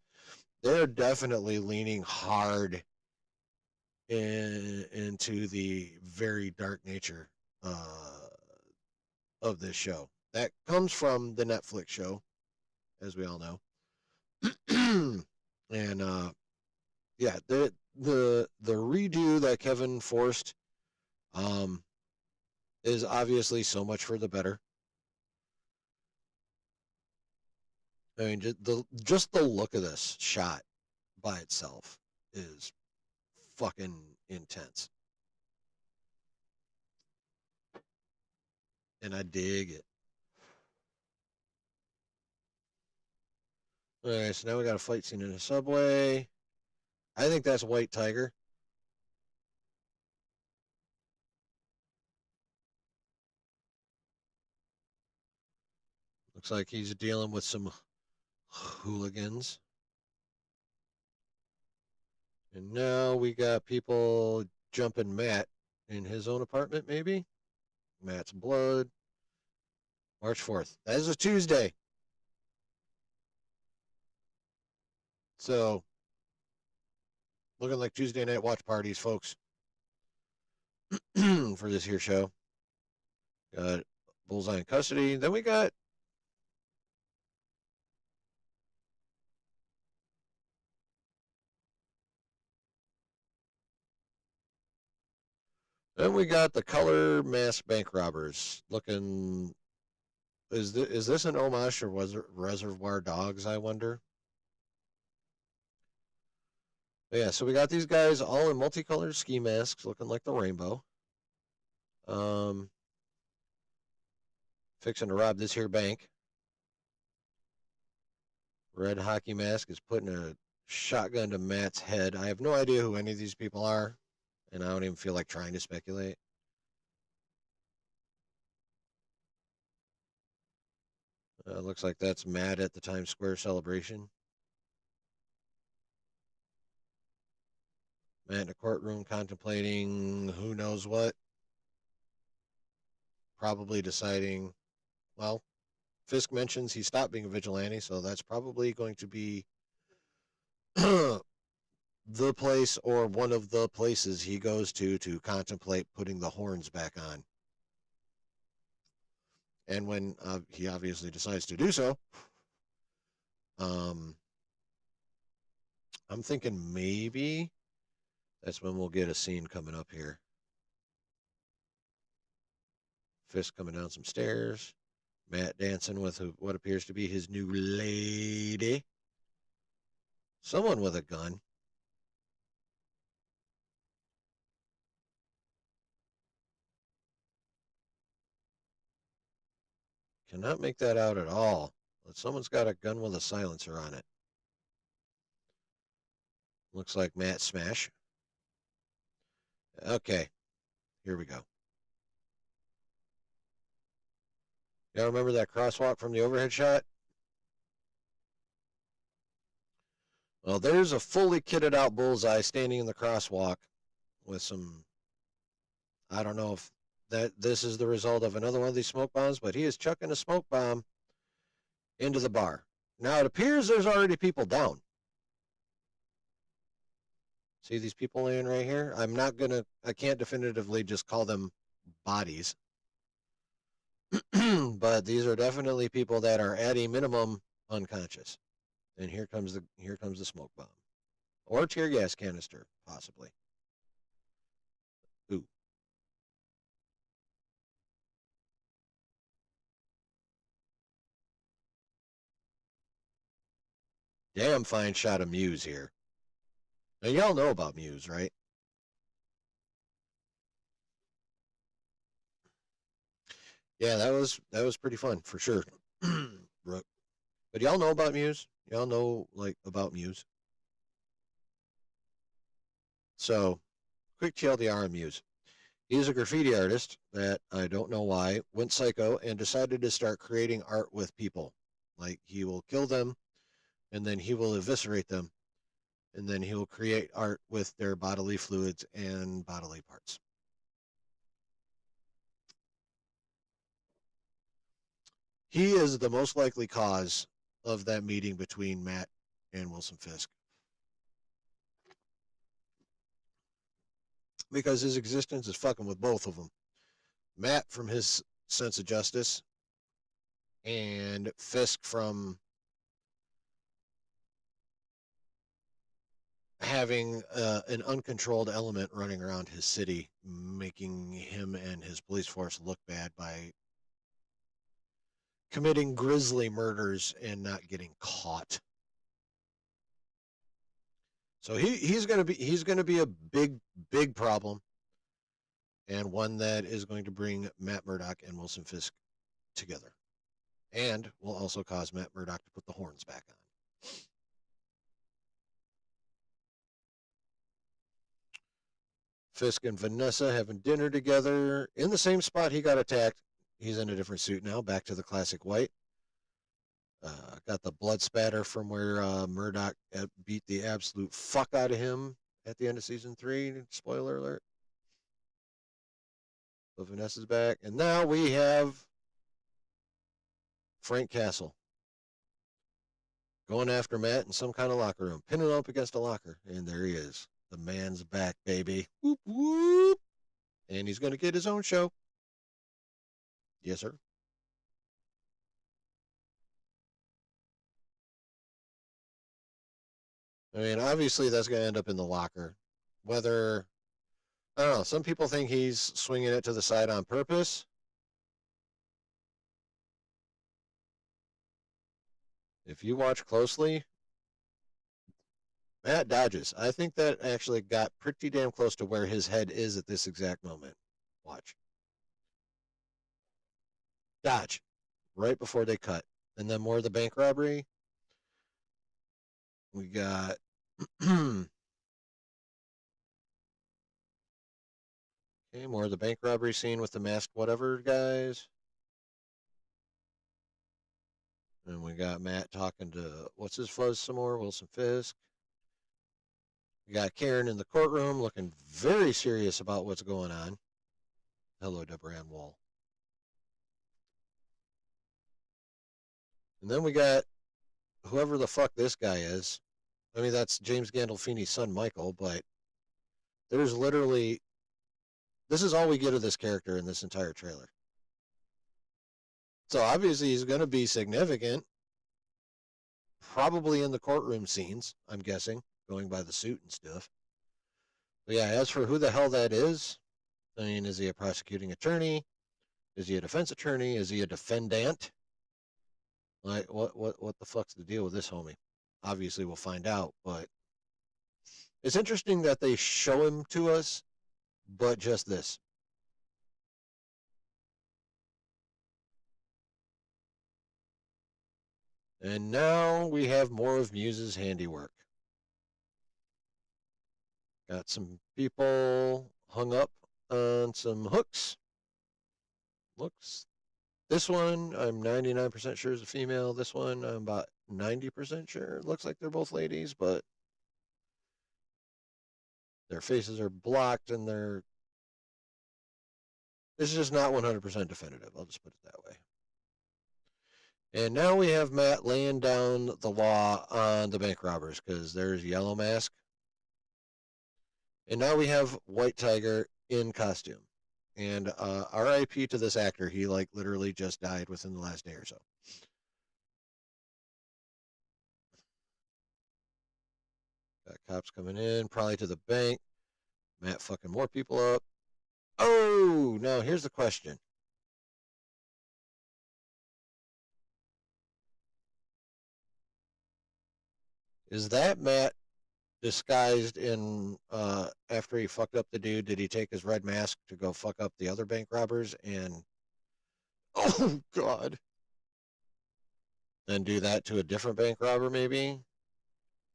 A: they're definitely leaning hard into the very dark nature of this show. That comes from the Netflix show, as we all know. And yeah, the redo that Kevin forced um, is obviously so much for the better. I mean, just the look of this shot by itself is fucking intense, and I dig it. All right, so now we got a fight scene in a subway. I think that's White Tiger. Looks like he's dealing with some hooligans. And now we got people jumping Matt in his own apartment, maybe? Matt's blood. March 4th. That is a Tuesday. So, looking like Tuesday night watch parties, folks, for this here show. Got Bullseye in custody. Then we got the color mass bank robbers. Looking, is this an homage or was it Reservoir Dogs? I wonder. But yeah, so we got these guys all in multicolored ski masks, looking like the rainbow. Um, fixing to rob this here bank. Red hockey mask is putting a shotgun to Matt's head. I have no idea who any of these people are, and I don't even feel like trying to speculate. Looks like that's Matt at the Times Square celebration. Matt in a courtroom contemplating who knows what. Probably deciding, well, Fisk mentions he stopped being a vigilante, so that's probably going to be the place or one of the places he goes to contemplate putting the horns back on. And when he obviously decides to do so, um, I'm thinking maybe that's when we'll get a scene coming up here. Fisk coming down some stairs. Matt dancing with what appears to be his new lady. Someone with a gun. Cannot make that out at all. But someone's got a gun with a silencer on it. Looks like Matt Smash. Okay, here we go. Y'all remember that crosswalk from the overhead shot? Well, there's a fully kitted out bullseye standing in the crosswalk with some, I don't know if this is the result of another one of these smoke bombs, but he is chucking a smoke bomb into the bar. Now it appears there's already people down. See these people laying right here? I can't definitively just call them bodies. But these are definitely people that are at a minimum unconscious. And here comes the smoke bomb. Or tear gas canister, possibly. Ooh. Damn fine shot of Muse here. Now y'all know about Muse, right? Yeah, that was pretty fun for sure. Brooke. But y'all know about Muse? Y'all know about Muse? So, quick TLDR on Muse. He's a graffiti artist that I don't know why went psycho and decided to start creating art with people. Like he will kill them and then he will eviscerate them and then he will create art with their bodily fluids and bodily parts. He is the most likely cause of that meeting between Matt and Wilson Fisk. Because his existence is fucking with both of them. Matt from his sense of justice and Fisk from having an uncontrolled element running around his city, making him and his police force look bad by committing grisly murders and not getting caught. So he's gonna be a big problem, and one that is going to bring Matt Murdock and Wilson Fisk together, and will also cause Matt Murdock to put the horns back on. Fisk and Vanessa having dinner together in the same spot he got attacked. He's in a different suit now, back to the classic white. Got the blood spatter from where Murdoch beat the absolute fuck out of him at the end of season 3. Spoiler alert. But Vanessa's back. And now we have Frank Castle going after Matt in some kind of locker room, pinning him up against a locker. And there he is. The man's back, baby. Whoop, whoop. And he's going to get his own show. Yes, sir. I mean, obviously that's going to end up in the locker. Whether, I don't know, some people think he's swinging it to the side on purpose. If you watch closely, Matt dodges. I think that actually got pretty damn close to where his head is at this exact moment. Watch. Dodge. Right before they cut. And then more of the bank robbery. We got okay, more of the bank robbery scene with the masked whatever guys. And we got Matt talking to what's his fuzz some more, Wilson Fisk. We got Karen in the courtroom looking very serious about what's going on. Hello, Deborah Ann Wall. And then we got whoever the fuck this guy is. I mean, that's James Gandolfini's son, Michael, but there's literally, this is all we get of this character in this entire trailer. So obviously he's going to be significant, probably in the courtroom scenes, I'm guessing, going by the suit and stuff. But yeah, as for who the hell that is, I mean, is he a prosecuting attorney? Is he a defense attorney? Is he a defendant? Like, what the fuck's the deal with this homie? Obviously, we'll find out, but it's interesting that they show him to us, but just this. And now we have more of Muse's handiwork. Got some people hung up on some hooks. Looks. This one, I'm 99% sure is a female. This one, I'm about 90% sure. Looks like they're both ladies, but their faces are blocked and they're. This is just not 100% definitive. I'll just put it that way. And now we have Matt laying down the law on the bank robbers because there's Yellow Mask. And now we have White Tiger in costume. And RIP to this actor. He like literally just died within the last day or so. Got cops coming in, probably to the bank. Matt fucking more people up. Oh, now here's the question. Is that Matt disguised in after he fucked up the dude? Did he take his red mask to go fuck up the other bank robbers and oh god, and do that to a different bank robber maybe?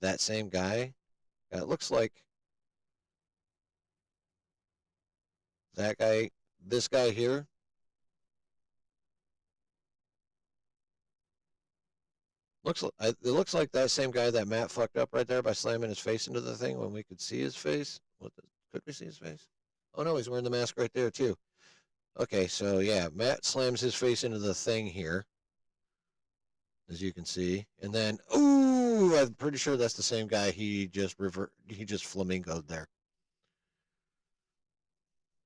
A: That same guy? Yeah, it looks like that guy, this guy here. It looks like that same guy that Matt fucked up right there by slamming his face into the thing when we could see his face. Could we see his face? Oh no, he's wearing the mask right there too. Okay, so yeah, Matt slams his face into the thing here, as you can see, and then ooh, I'm pretty sure that's the same guy. He just flamingoed there.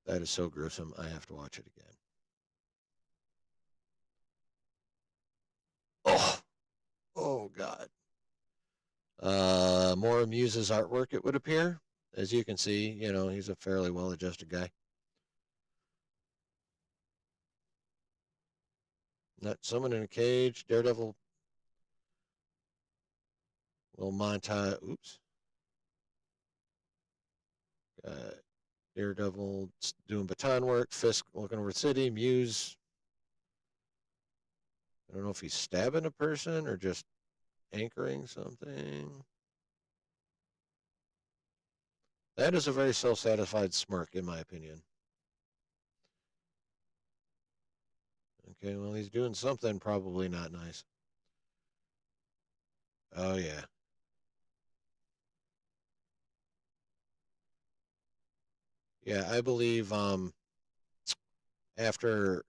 A: That is so gruesome. I have to watch it again. Oh, oh God. More Muse's artwork, it would appear. As you can see, he's a fairly well-adjusted guy. Not someone in a cage. Daredevil. Little montage. Oops. Daredevil doing baton work. Fisk looking over the city. Muse. I don't know if he's stabbing a person or just anchoring something. That is a very self-satisfied smirk, in my opinion. Okay, well, he's doing something probably not nice. Oh, yeah. Yeah, I believe after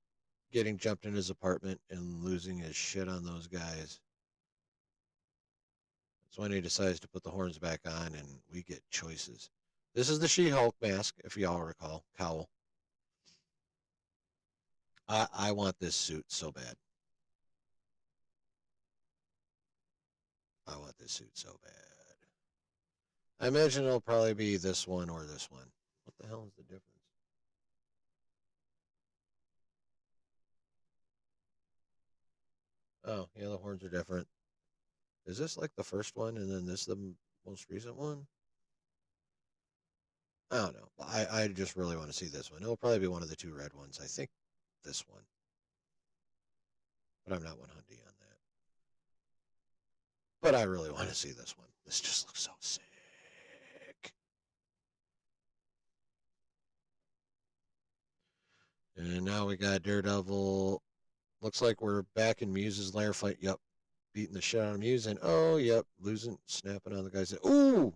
A: getting jumped in his apartment and losing his shit on those guys, that's when he decides to put the horns back on and we get choices. This is the She-Hulk mask, if y'all recall, cowl. I want this suit so bad. I want this suit so bad. I imagine it'll probably be this one or this one. What the hell is the difference? Oh, yeah, the horns are different. Is this like the first one and then this the most recent one? I don't know. I just really want to see this one. It'll probably be one of the two red ones. I think this one. But I'm not 100 on that. But I really want to see this one. This just looks so sick. And now we got Daredevil. Looks like we're back in Muse's lair fight. Yep. Beating the shit out of Muse. And oh, yep. Snapping on the guys. Ooh.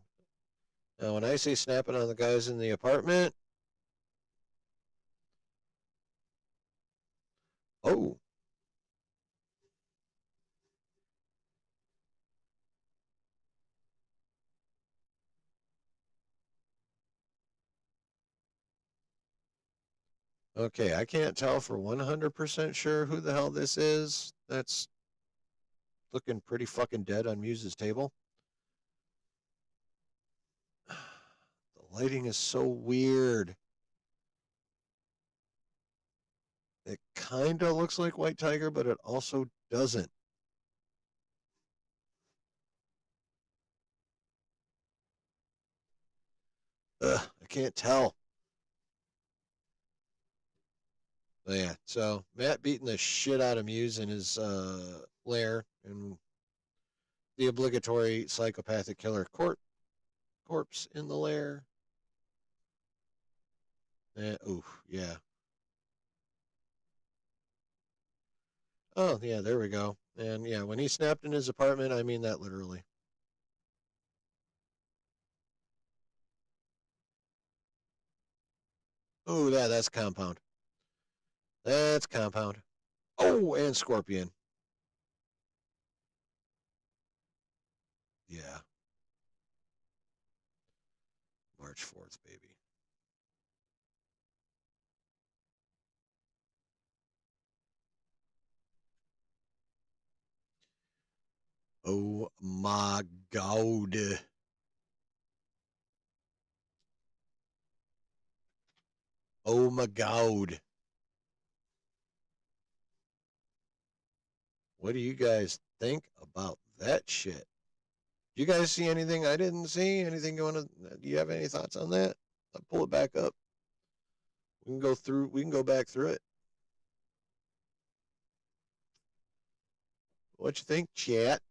A: Now, when I say snapping on the guys in the apartment. Oh. Okay, I can't tell for 100% sure who the hell this is. That's looking pretty fucking dead on Muse's table. The lighting is so weird. It kind of looks like White Tiger, but it also doesn't. I can't tell. But yeah, so Matt beating the shit out of Muse in his lair, and the obligatory psychopathic killer corpse in the lair. Ooh, yeah. Oh, yeah, there we go. And yeah, when he snapped in his apartment, I mean that literally. Oh, that's Compound. That's Compound. Oh, and Scorpion. Yeah, March 4th, baby. Oh my God. Oh my God. What do you guys think about that shit? You guys see anything I didn't see? Anything you want to? Do you have any thoughts on that? I'll pull it back up. We can go through. We can go back through it. What you think, chat?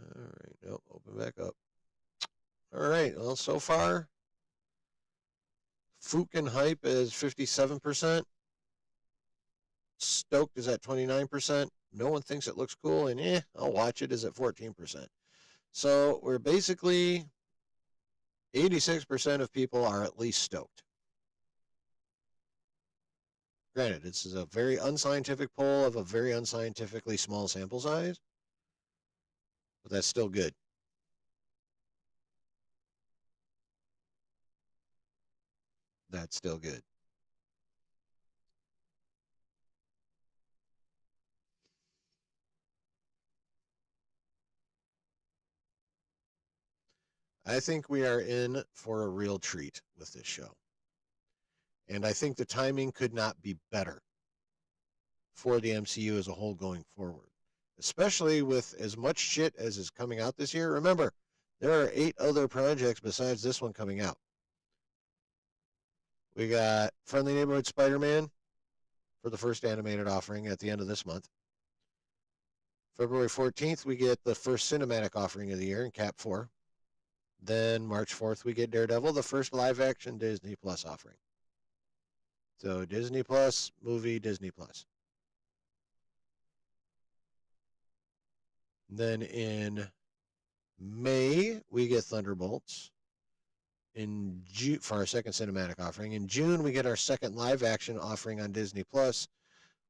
A: All right. Nope. Open back up. All right. Well, so far, Fukin hype is 57%. Stoked is at 29%. No one thinks it looks cool, and I'll watch it is at 14%. So we're basically 86% of people are at least stoked. Granted, this is a very unscientific poll of a very unscientifically small sample size, but that's still good. That's still good. I think we are in for a real treat with this show. And I think the timing could not be better for the MCU as a whole going forward, especially with as much shit as is coming out this year. Remember, there are 8 other projects besides this one coming out. We got Friendly Neighborhood Spider Man for the first animated offering at the end of this month. February 14th, we get the first cinematic offering of the year in Cap 4. Then March 4th, we get Daredevil, the first live action Disney Plus offering. So Disney Plus, movie, Disney Plus. Then in May, we get Thunderbolts. In June, for our second cinematic offering. In June, we get our second live action offering on Disney Plus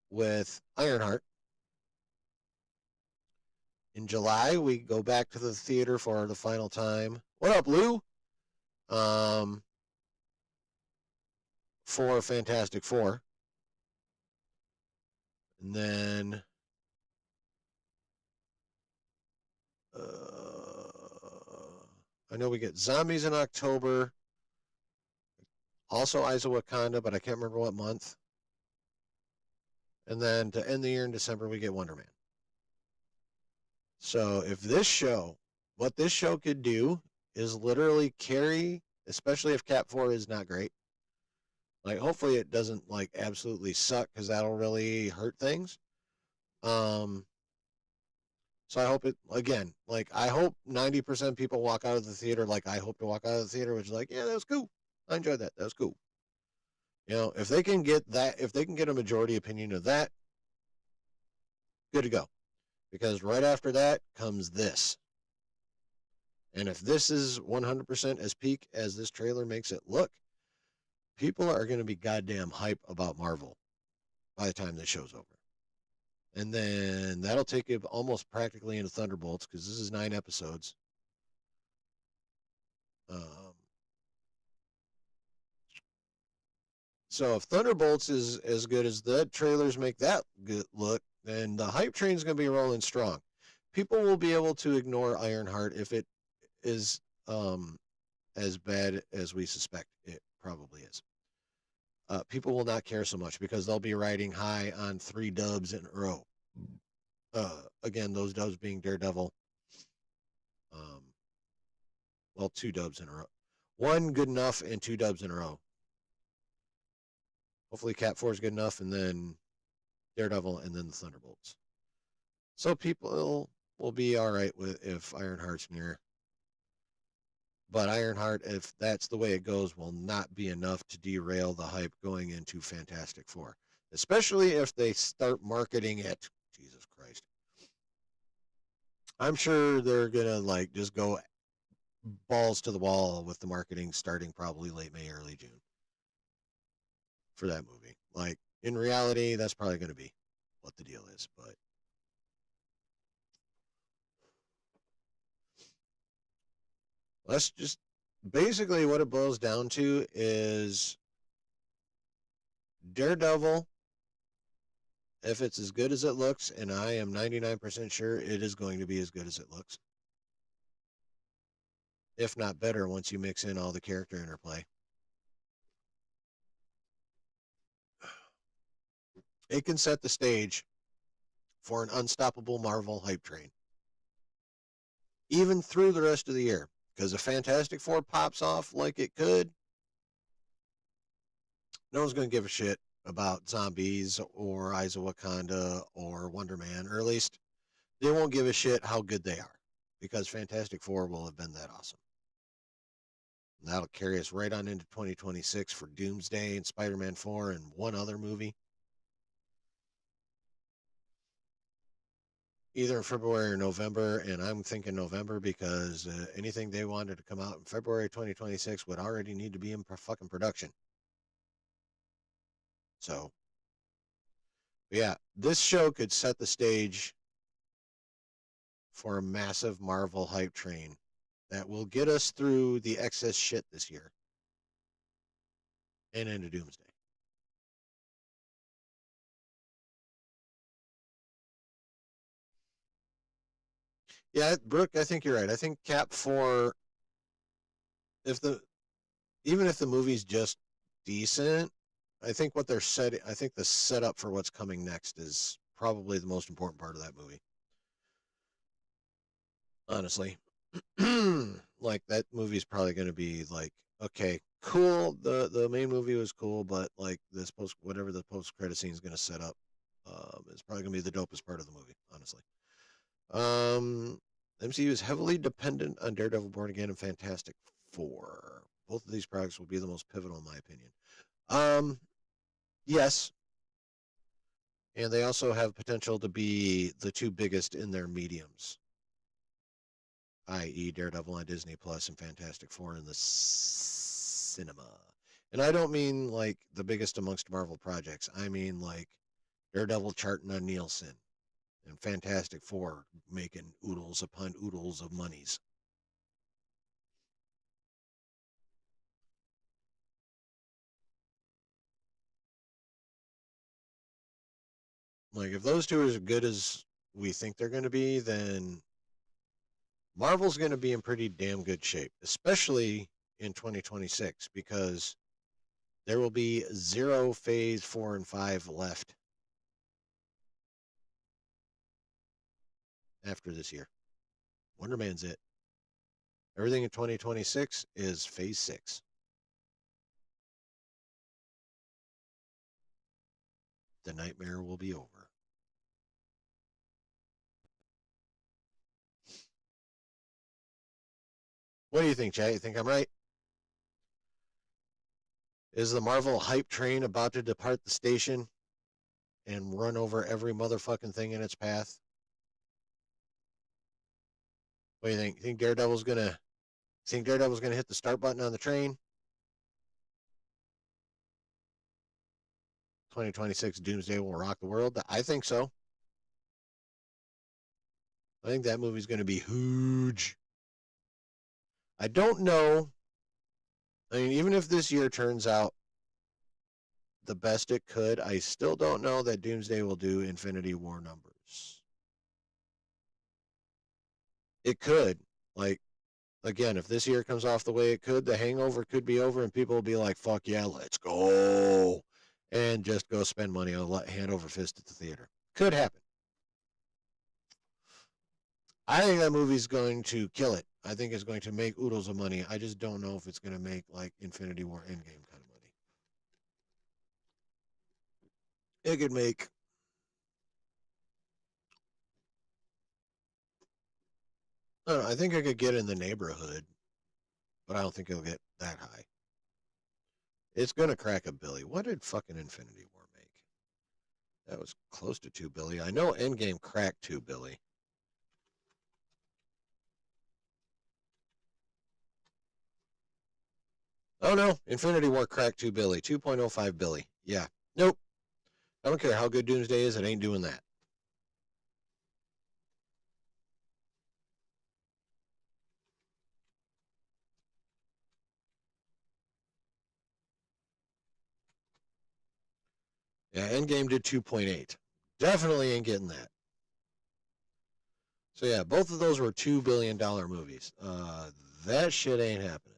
A: with Ironheart. In July, we go back to the theater for the final time. What up, Lou? For Fantastic Four. And then I know we get Zombies in October. Also Eyes of Wakanda, but I can't remember what month. And then to end the year in December, we get Wonder Man. So if this show, what this show could do is literally carry, especially if Cap 4 is not great. Like, hopefully it doesn't, like, absolutely suck because that'll really hurt things. So I hope it, again, like, I hope 90% people walk out of the theater like I hope to walk out of the theater, which is like, yeah, that was cool. I enjoyed that. That was cool. You know, if they can get that, if they can get a majority opinion of that, good to go. Because right after that comes this. And if this is 100% as peak as this trailer makes it look, people are going to be goddamn hype about Marvel by the time this show's over. And then that'll take you almost practically into Thunderbolts because this is 9 episodes. So if Thunderbolts is as good as the trailers make that good look, then the hype train is going to be rolling strong. People will be able to ignore Ironheart if it is as bad as we suspect it probably is. People will not care so much because they'll be riding high on 3 dubs in a row. Again, those dubs being Daredevil. Well, 2 dubs in a row. 1 good enough and 2 dubs in a row. Hopefully Cat 4 is good enough, and then Daredevil, and then the Thunderbolts. So people will be all right with if Ironheart's near. But Ironheart, if that's the way it goes, will not be enough to derail the hype going into Fantastic Four. Especially if they start marketing it. Jesus Christ. I'm sure they're going to like just go balls to the wall with the marketing starting probably late May, early June for that movie. Like, in reality, that's probably going to be what the deal is. But let's just basically what it boils down to is Daredevil, if it's as good as it looks, and I am 99% sure it is going to be as good as it looks, if not better once you mix in all the character interplay. It can set the stage for an unstoppable Marvel hype train, even through the rest of the year. Because if Fantastic Four pops off like it could, no one's going to give a shit about zombies or Eyes of Wakanda or Wonder Man, or at least they won't give a shit how good they are, because Fantastic Four will have been that awesome. And that'll carry us right on into 2026 for Doomsday and Spider-Man 4 and one other movie. Either in February or November, and I'm thinking November because anything they wanted to come out in February 2026 would already need to be in fucking production. So, yeah, this show could set the stage for a massive Marvel hype train that will get us through the excess shit this year and into Doomsday. Yeah, Brooke, I think you're right. I think Cap 4, even if the movie's just decent, I think what they're I think the setup for what's coming next is probably the most important part of that movie. Honestly. Like, that movie's probably going to be like, okay, cool. The main movie was cool, but like this whatever the post credit scene is going to set up, is probably going to be the dopest part of the movie, honestly. MCU is heavily dependent on Daredevil, Born Again, and Fantastic Four. Both of these products will be the most pivotal, in my opinion. Yes, and they also have potential to be the two biggest in their mediums, i.e., Daredevil on Disney Plus and Fantastic Four in the cinema. And I don't mean like the biggest amongst Marvel projects. I mean like Daredevil charting on Nielsen and Fantastic Four making oodles upon oodles of monies. Like, if those two are as good as we think they're going to be, then Marvel's going to be in pretty damn good shape, especially in 2026, because there will be 0 phase 4 and 5 left after this year. Wonder Man's it. Everything in 2026 is phase 6. The nightmare will be over. What do you think, Chad? You think I'm right? Is the Marvel hype train about to depart the station and run over every motherfucking thing in its path? What do you think? Think Daredevil's gonna hit the start button on the train? 2026 Doomsday will rock the world? I think so. I think that movie's going to be huge. I don't know. I mean, even if this year turns out the best it could, I still don't know that Doomsday will do Infinity War numbers. It could. Like, again, if this year comes off the way it could, the hangover could be over and people will be like, fuck yeah, let's go. And just go spend money on hand over fist at the theater. Could happen. I think that movie's going to kill it. I think it's going to make oodles of money. I just don't know if it's going to make like Infinity War Endgame kind of money. It could make, I don't know, I think it could get in the neighborhood, but I don't think it'll get that high. It's gonna crack a billy. What did fucking Infinity War make? That was close to 2 billion. I know Endgame cracked 2 billion. Oh no, Infinity War cracked 2 billion, 2.05 billion. Yeah. Nope. I don't care how good Doomsday is, it ain't doing that. Yeah, Endgame did 2.8. Definitely ain't getting that. So yeah, both of those were $2 billion movies. That shit ain't happening.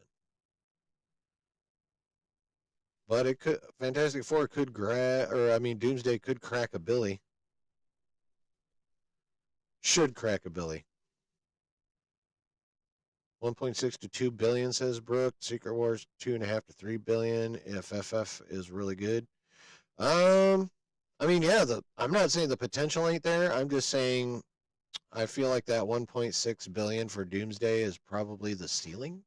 A: But it could. Fantastic Four could Doomsday could crack a billy. Should crack a billy. 1.6 to 2 billion, says Brooke. Secret Wars 2.5 to 3 billion. If FF is really good. I mean, yeah. I'm not saying the potential ain't there. I'm just saying I feel like that 1.6 billion for Doomsday is probably the ceiling.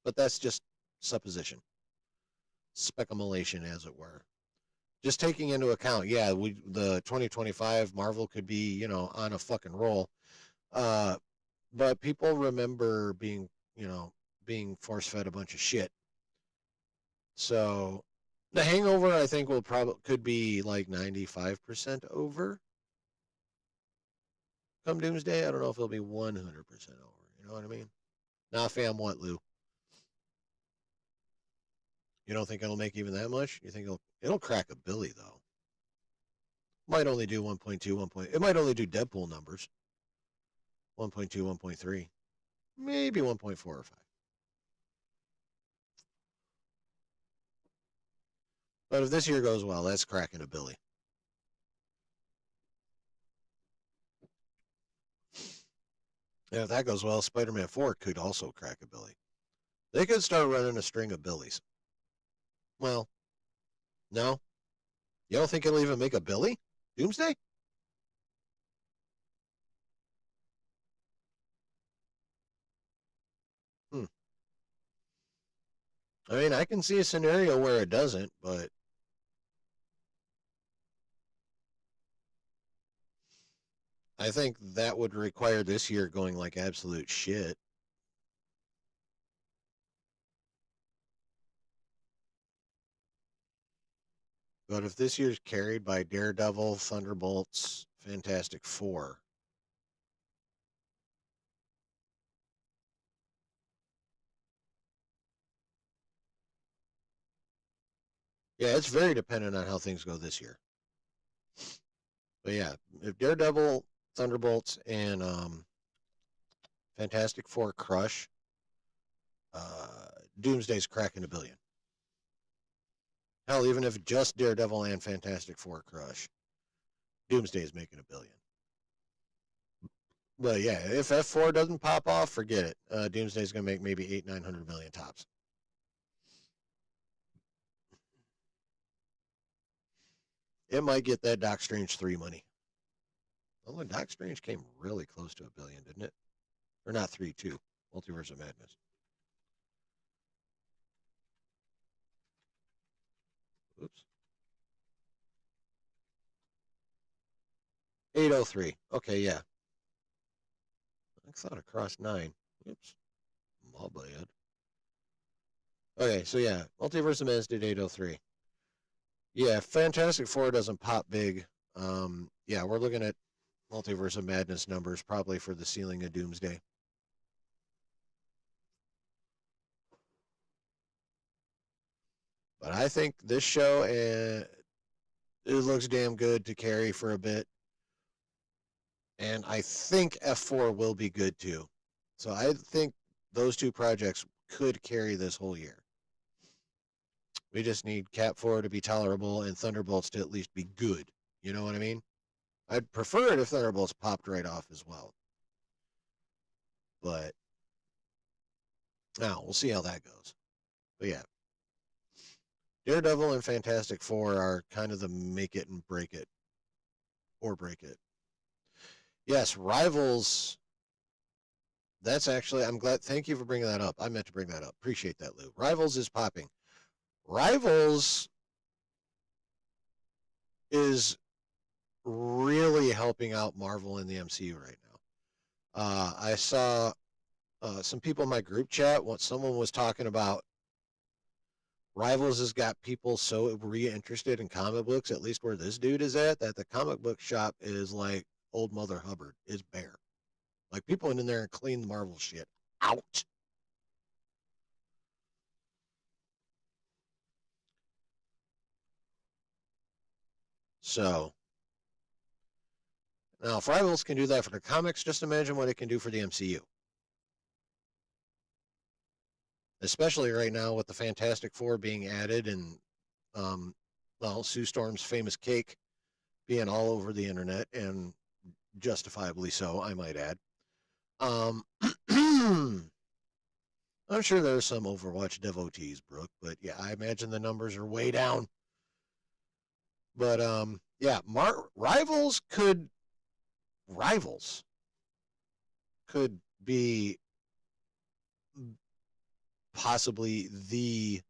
A: But that's just supposition, speculation, as it were. Just taking into account, yeah, the 2025 Marvel could be, on a fucking roll. But people remember being force fed a bunch of shit. So the Hangover, I think, could be like 95% over come Doomsday. I don't know if it'll be 100% over. You know what I mean? Nah, fam, what, Lou? You don't think it'll make even that much? You think it'll crack a billy though? Might only do 1.2, 1. It might only do Deadpool numbers. 1.2, 1.3, maybe 1.4 or 5. But if this year goes well, that's cracking a billy. And if that goes well, Spider-Man 4 could also crack a billy. They could start running a string of billies. Well, no. You don't think it'll even make a billy? Doomsday? Hmm. I mean, I can see a scenario where it doesn't, but I think that would require this year going like absolute shit. But if this year's carried by Daredevil, Thunderbolts, Fantastic Four, yeah, it's very dependent on how things go this year. But yeah, if Daredevil, Thunderbolts, and Fantastic Four crush, Doomsday's cracking a billion. Hell, even if just Daredevil and Fantastic Four crush, Doomsday's making a billion. But yeah, if F4 doesn't pop off, forget it. Doomsday's gonna make maybe 800-900 million tops. It might get that Doc Strange 3 money. Although Doc Strange came really close to a billion, didn't it? Or not 3, 2. Multiverse of Madness. Oops. 803. Okay, yeah. I thought it crossed 9. Oops. My bad. Okay, so yeah, Multiverse of Madness did 803. Yeah, Fantastic Four doesn't pop big. Yeah, we're looking at Multiverse of Madness numbers probably for the ceiling of Doomsday. But I think this show it looks damn good to carry for a bit. And I think F4 will be good too. So I think those two projects could carry this whole year. We just need Cap 4 to be tolerable and Thunderbolts to at least be good. You know what I mean? I'd prefer it if Thunderbolts popped right off as well. But now we'll see how that goes. But yeah, Daredevil and Fantastic Four are kind of the make it and break it, or break it. Yes, Rivals. That's actually, I'm glad. Thank you for bringing that up. I meant to bring that up. Appreciate that, Lou. Rivals is popping. Rivals is really helping out Marvel in the MCU right now. I saw some people in my group chat. Someone was talking about Rivals has got people so reinterested in comic books, at least where this dude is at, that the comic book shop is like old Mother Hubbard. It's bare. Like people went in there and cleaned the Marvel shit out. So now, if Rivals can do that for the comics, just imagine what it can do for the MCU. Especially right now with the Fantastic Four being added and, well, Sue Storm's famous cake being all over the internet, and justifiably so, I might add. I'm sure there's some Overwatch devotees, Brooke, but yeah, I imagine the numbers are way down. But yeah, Rivals could be possibly the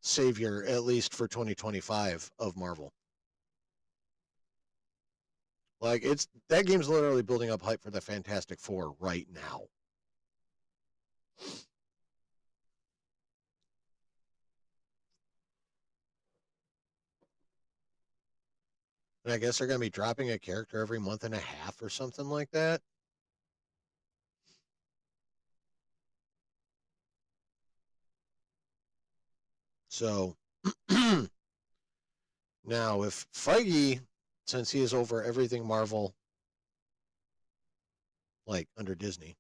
A: savior, at least for 2025, of Marvel. Like that game's literally building up hype for the Fantastic Four right now. And I guess they're going to be dropping a character every month and a half or something like that. So now, if Feige, since he is over everything Marvel, like under Disney,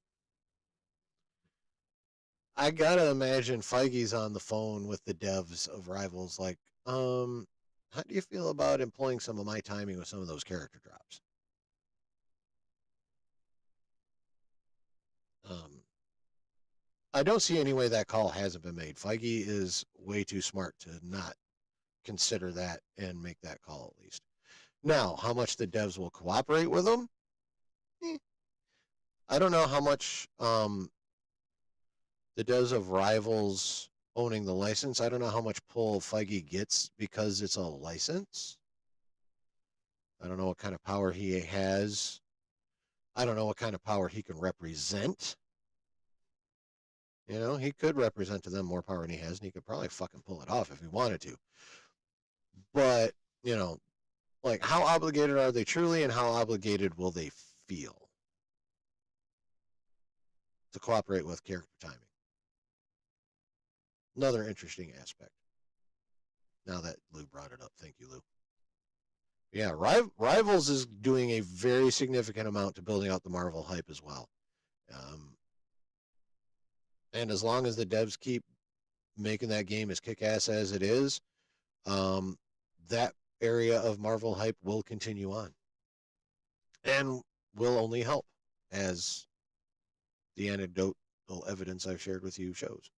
A: I gotta imagine Feige's on the phone with the devs of Rivals, like, how do you feel about employing some of my timing with some of those character drops? I don't see any way that call hasn't been made. Feige is way too smart to not consider that and make that call at least. Now, how much the devs will cooperate with them? I don't know how much the devs of Rivals owning the license. I don't know how much pull Feige gets because it's a license. I don't know what kind of power he has. I don't know what kind of power he can represent. You know, he could represent to them more power than he has, and he could probably fucking pull it off if he wanted to. But, you know, like, how obligated are they truly, and how obligated will they feel to cooperate with character timing? Another interesting aspect. Now that Lou brought it up. Thank you, Lou. Yeah, Rivals is doing a very significant amount to building out the Marvel hype as well. And as long as the devs keep making that game as kick-ass as it is, that area of Marvel hype will continue on. And will only help, as the anecdotal evidence I've shared with you shows.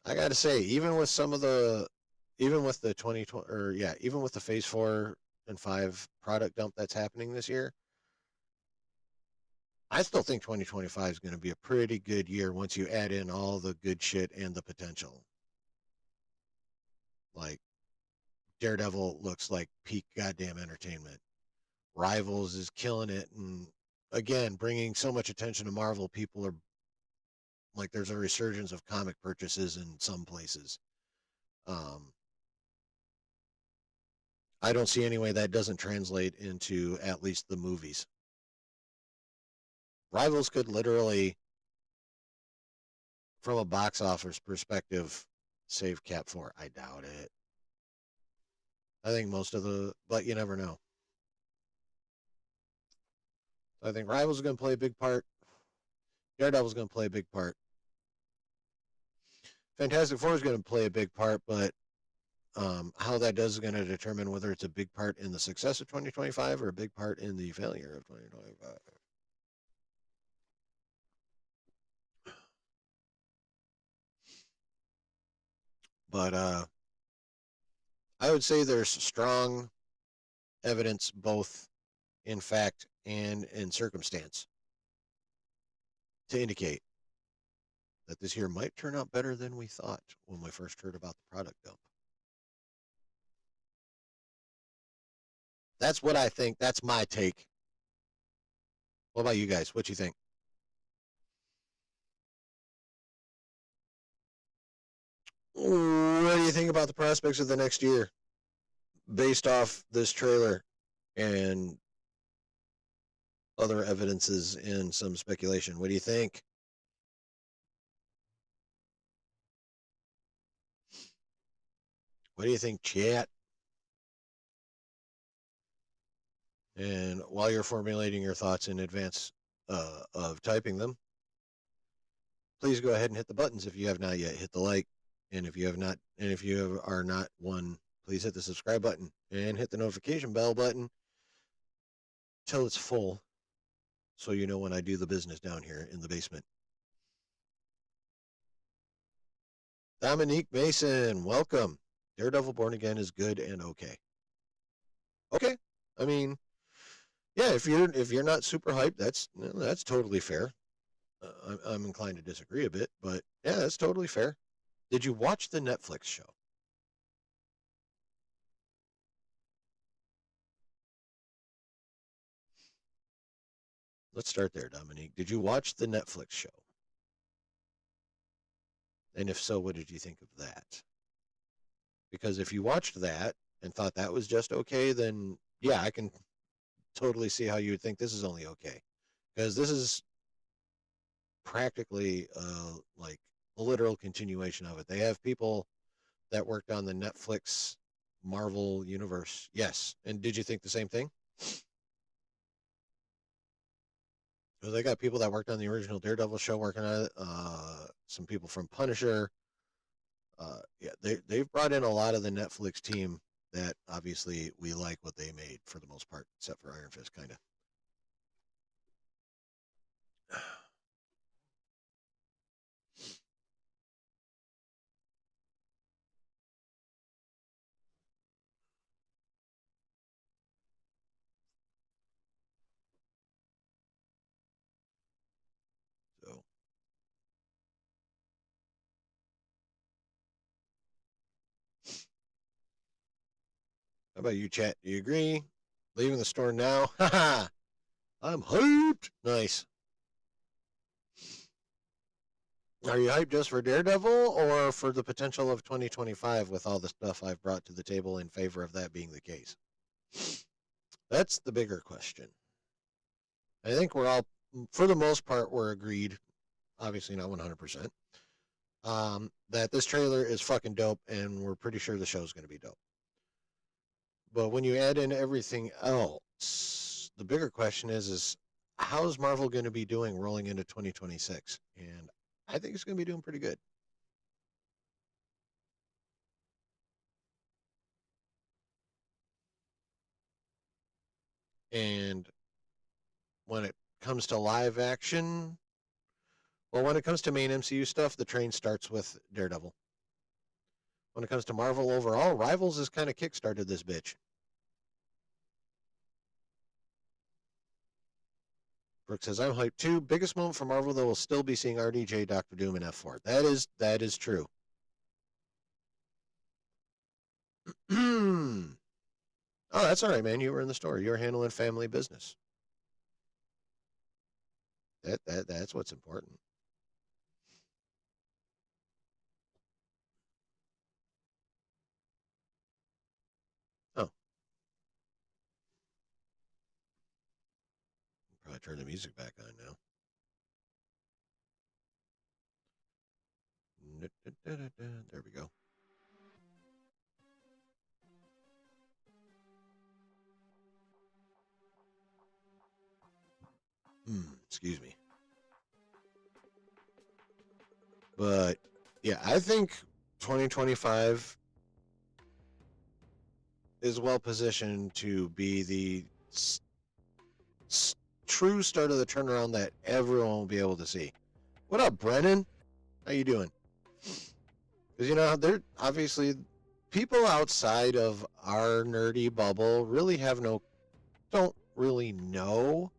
A: I got to say, even with the 2020, or yeah, even with the Phase 4 and 5 product dump that's happening this year, I still think 2025 is going to be a pretty good year once you add in all the good shit and the potential. Like, Daredevil looks like peak goddamn entertainment. Rivals is killing it, and again, bringing so much attention to Marvel, people are like, there's a resurgence of comic purchases in some places. I don't see any way that doesn't translate into at least the movies. Rivals could literally, from a box office perspective, save Cap 4. I doubt it. I think but you never know. I think Rivals is going to play a big part. Daredevil is going to play a big part. Fantastic Four is going to play a big part, but how that does is going to determine whether it's a big part in the success of 2025 or a big part in the failure of 2025. But I would say there's strong evidence, both in fact and in circumstance, to indicate that this year might turn out better than we thought when we first heard about the product dump. That's what I think. That's my take. What about you guys? What you think? What do you think about the prospects of the next year based off this trailer and other evidences and some speculation? What do you think? What do you think, chat? And while you're formulating your thoughts in advance of typing them, please go ahead and hit the buttons if you have not yet. Hit the like, and if you are not one, please hit the subscribe button and hit the notification bell button till it's full, so you know when I do the business down here in the basement. Dominique Mason, welcome. Daredevil Born Again is good and okay. Okay, I mean, yeah, if you're not super hyped, that's totally fair. I'm inclined to disagree a bit, but yeah, that's totally fair. Did you watch the Netflix show? Let's start there, Dominique. Did you watch the Netflix show? And if so, what did you think of that? Because if you watched that and thought that was just okay, then yeah, I can totally see how you would think this is only okay. Because this is practically like a literal continuation of it. They have people that worked on the Netflix Marvel universe. Yes. And did you think the same thing? Well, they got people that worked on the original Daredevil show working on it. Some people from Punisher. Yeah, they've brought in a lot of the Netflix team that obviously we like what they made for the most part, except for Iron Fist, kind of. So, how about you, chat? Do you agree? Leaving the store now? Haha! I'm hyped! Nice. Are you hyped just for Daredevil or for the potential of 2025 with all the stuff I've brought to the table in favor of that being the case? That's the bigger question. I think we're all, for the most part, we're agreed, obviously not 100%, that this trailer is fucking dope and we're pretty sure the show's going to be dope. But when you add in everything else, the bigger question is how's Marvel going to be doing rolling into 2026? And I think it's going to be doing pretty good. And when it comes to live action, well, when it comes to main MCU stuff, the train starts with Daredevil. When it comes to Marvel overall, Rivals has kind of kickstarted this bitch. Brooke says, I'm hyped too. Biggest moment for Marvel, though, will still be seeing RDJ, Doctor Doom, and F4. That is true. Oh, that's all right, man. You were in the store. You were handling family business. That's what's important. Oh. Probably turn the music back on now. There we go. Excuse me. But yeah, I think 2025 is well positioned to be the true start of the turnaround that everyone will be able to see. What up, Brennan? How you doing? Because, you know, they're obviously people outside of our nerdy bubble really don't really know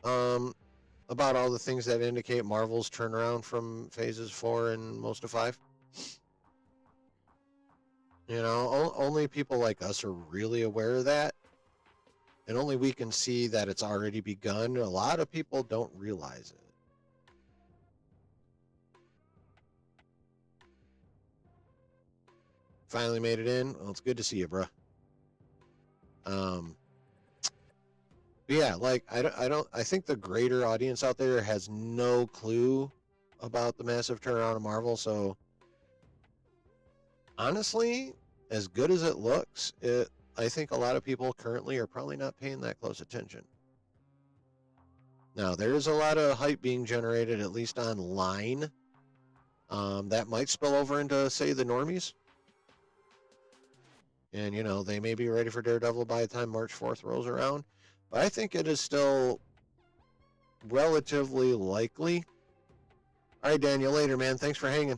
A: about all the things that indicate Marvel's turnaround from phases 4 and most of 5. You know, only people like us are really aware of that. And only we can see that it's already begun. A lot of people don't realize it. Finally made it in. Well, it's good to see you, bro. But yeah, like I think the greater audience out there has no clue about the massive turnaround of Marvel. So honestly, as good as it looks, I think a lot of people currently are probably not paying that close attention. Now, there is a lot of hype being generated, at least online. That might spill over into, say, the normies. And, you know, they may be ready for Daredevil by the time March 4th rolls around. But I think it is still relatively likely. All right, Daniel, later, man. Thanks for hanging.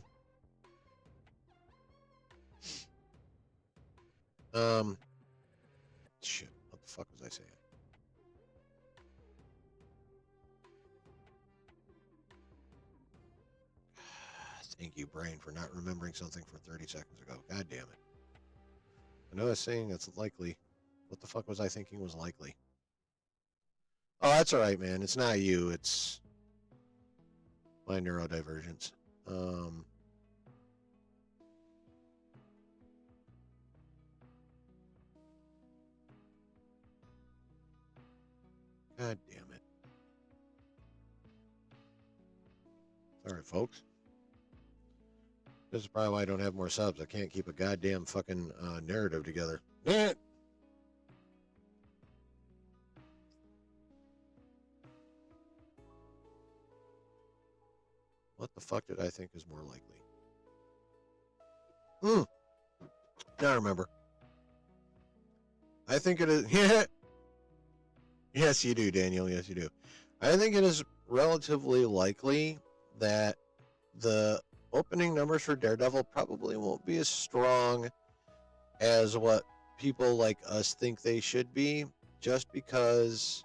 A: Shit, what the fuck was I saying? Thank you, brain, for not remembering something from 30 seconds ago. God damn it. I know I was saying it's likely. What the fuck was I thinking was likely? Oh, that's all right, man. It's not you. It's my neurodivergence. God damn it. Sorry, folks. This is probably why I don't have more subs. I can't keep a goddamn fucking narrative together. What the fuck did I think is more likely? Now I remember. I think it is. Yes, you do, Daniel. Yes, you do. I think it is relatively likely that the opening numbers for Daredevil probably won't be as strong as what people like us think they should be, just because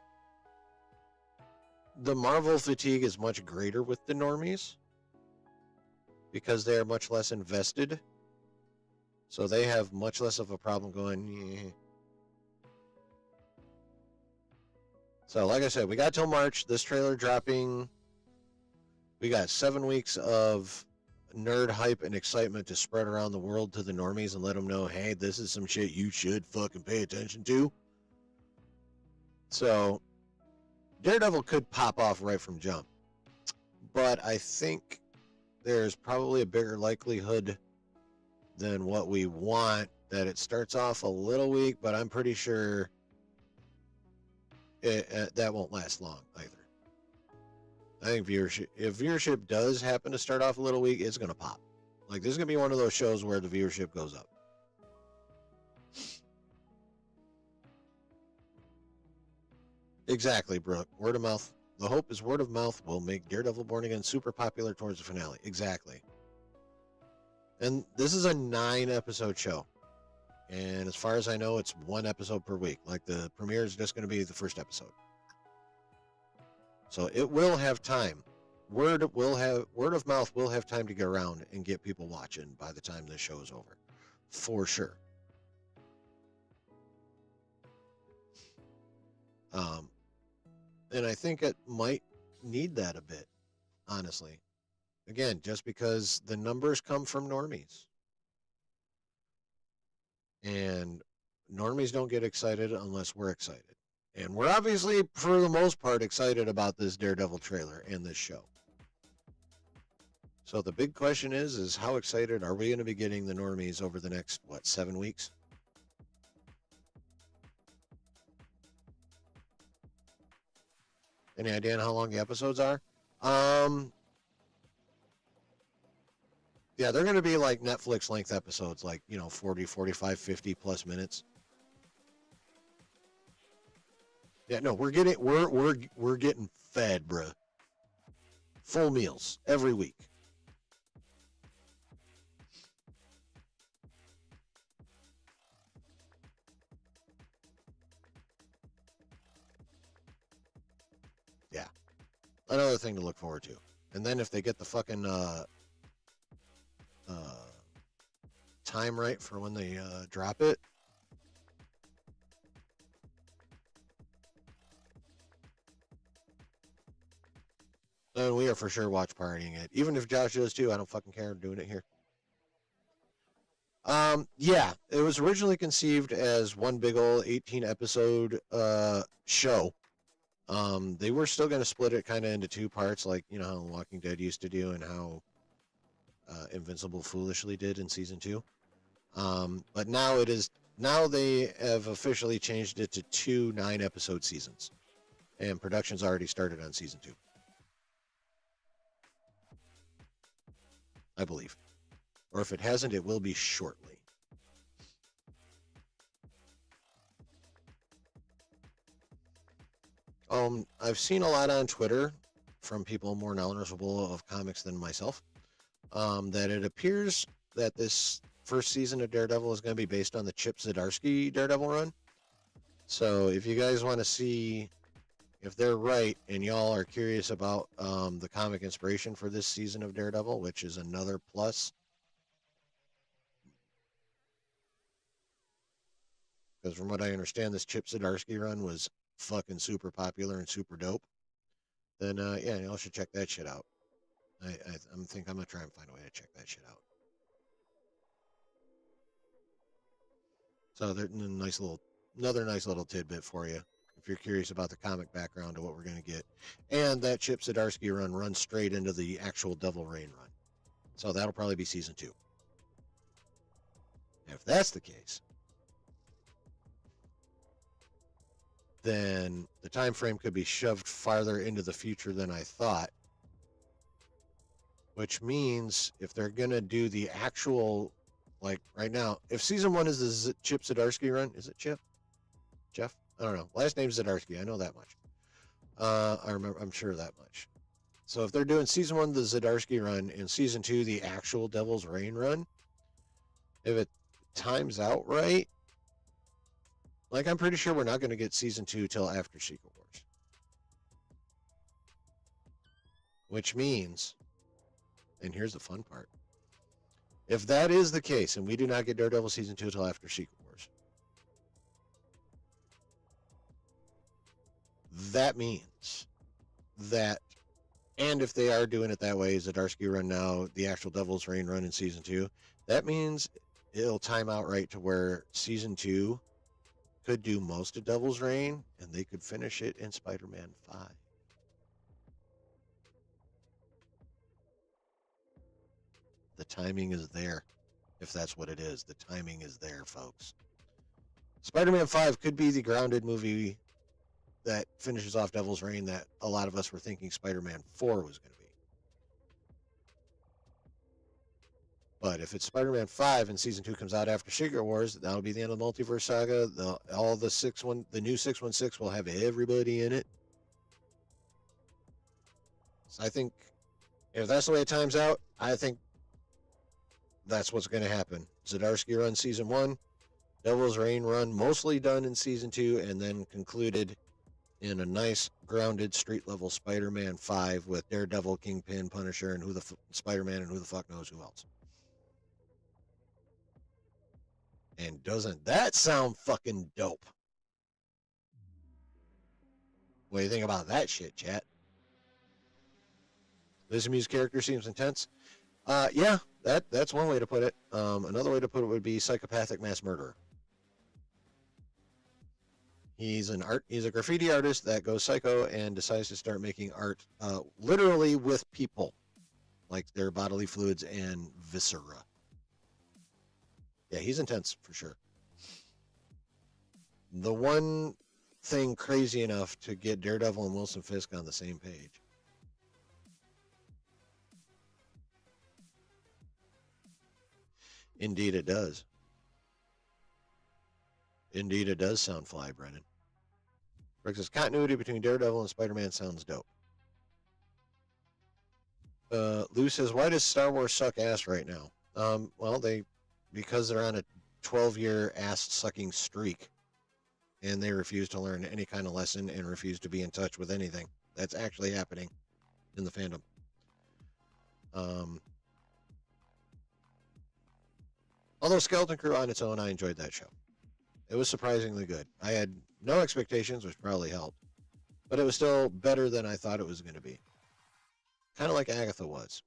A: the Marvel fatigue is much greater with the normies because they are much less invested. So they have much less of a problem going. Yeah. So, like I said, we got till March. This trailer dropping. We got 7 weeks of nerd hype and excitement to spread around the world to the normies and let them know, hey, this is some shit you should fucking pay attention to. So, Daredevil could pop off right from jump. But I think there's probably a bigger likelihood than what we want that it starts off a little weak, but I'm pretty sure that won't last long either. I think if viewership does happen to start off a little weak, it's going to pop. Like, this is going to be one of those shows where the viewership goes up. Exactly, Brooke. Word of mouth. The hope is word of mouth will make Daredevil Born Again super popular towards the finale. Exactly. And this is a 9-episode show. And as far as I know, it's 1 episode per week. Like, the premiere is just going to be the first episode. So it will have time. Word of mouth will have time to get around and get people watching by the time this show is over. For sure. And I think it might need that a bit, honestly. Again, just because the numbers come from normies. And normies don't get excited unless we're excited. And we're obviously, for the most part, excited about this Daredevil trailer and this show. So the big question is how excited are we going to be getting the normies over the next, 7 weeks? Any idea on how long the episodes are? Yeah, they're going to be like Netflix length episodes, like, 40, 45, 50 plus minutes. Yeah, no, we're getting fed, bruh. Full meals every week. another thing to look forward to. And then if they get the fucking time right for when they drop it, then we are for sure watch partying it. Even if Josh does too, I don't fucking care. I'm doing it here. Yeah, it was originally conceived as one big old 18 episode show. They were still going to split it kind of into two parts, like you know how Walking Dead used to do, and how Invincible foolishly did in season 2. But now they have officially changed it to 2 9-episode seasons, and production's already started on season 2, I believe. Or if it hasn't, it will be shortly. I've seen a lot on Twitter from people more knowledgeable of comics than myself, that it appears that this first season of Daredevil is going to be based on the Chip Zdarsky Daredevil run. So if you guys want to see if they're right and y'all are curious about the comic inspiration for this season of Daredevil, which is another plus, because from what I understand, this Chip Zdarsky run was fucking super popular and super dope, then yeah, y'all should check that shit out. I think I'm gonna try and find a way to check that shit out. So there's another nice little tidbit for you if you're curious about the comic background of what we're gonna get, and that Chip Zdarsky run runs straight into the actual Devil Rain run, so that'll probably be season 2. If that's the case, then the time frame could be shoved farther into the future than I thought. Which means if they're going to do the actual, like right now, if season 1 is the Chip Zdarsky run, is it Chip? Jeff? I don't know. Last name's Zdarsky. I know that much. I'm sure that much. So if they're doing season 1, the Zdarsky run, and season 2, the actual Devil's Reign run, if it times out right, like, I'm pretty sure we're not going to get season 2 till after Secret Wars. Which means, and here's the fun part, if that is the case, and we do not get Daredevil season 2 till after Secret Wars, that means that, and if they are doing it that way, Zdarsky run now, the actual Devil's Reign run in season 2, that means it'll time out right to where season 2 could do most of Devil's Reign, and they could finish it in Spider-Man 5. The timing is there, if that's what it is. The timing is there, folks. Spider-Man 5 could be the grounded movie that finishes off Devil's Reign that a lot of us were thinking Spider-Man 4 was going to be. But if it's Spider-Man 5 and season 2 comes out after Secret Wars, that'll be the end of the multiverse saga. The new 616 will have everybody in it. So I think if that's the way it times out, I think that's what's going to happen. Zdarsky run season 1, Devil's Reign run mostly done in season 2, and then concluded in a nice grounded street level Spider-Man 5 with Daredevil, Kingpin, Punisher, and Spider-Man, and who the fuck knows who else. And doesn't that sound fucking dope? What do you think about that shit, chat? Liz Mu's character seems intense. Yeah, that's one way to put it. Another way to put it would be psychopathic mass murderer. He's a graffiti artist that goes psycho and decides to start making art literally with people, like their bodily fluids and viscera. Yeah, he's intense for sure. The one thing crazy enough to get Daredevil and Wilson Fisk on the same page. Indeed it does. Indeed it does sound fly, Brennan. Rick says, continuity between Daredevil and Spider-Man sounds dope. Lou says, why does Star Wars suck ass right now? Well, because they're on a 12-year ass-sucking streak, and they refuse to learn any kind of lesson and refuse to be in touch with anything. That's actually happening. in the fandom. Although Skeleton Crew on its own, I enjoyed that show. It was surprisingly good. I had no expectations, which probably helped, but it was still better than I thought it was going to be. Kind of like Agatha was.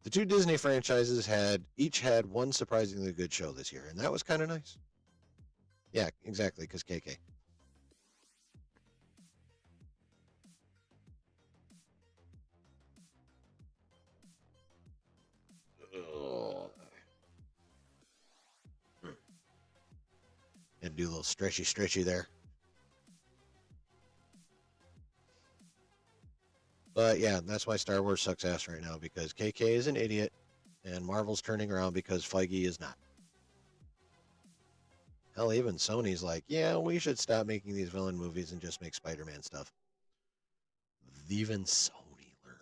A: The two Disney franchises each had one surprisingly good show this year, and that was kind of nice. Yeah, exactly, because KK. And do a little stretchy there. But yeah, that's why Star Wars sucks ass right now, because KK is an idiot and Marvel's turning around because Feige is not. Hell, even Sony's like, yeah, we should stop making these villain movies and just make Spider-Man stuff. Even Sony learned.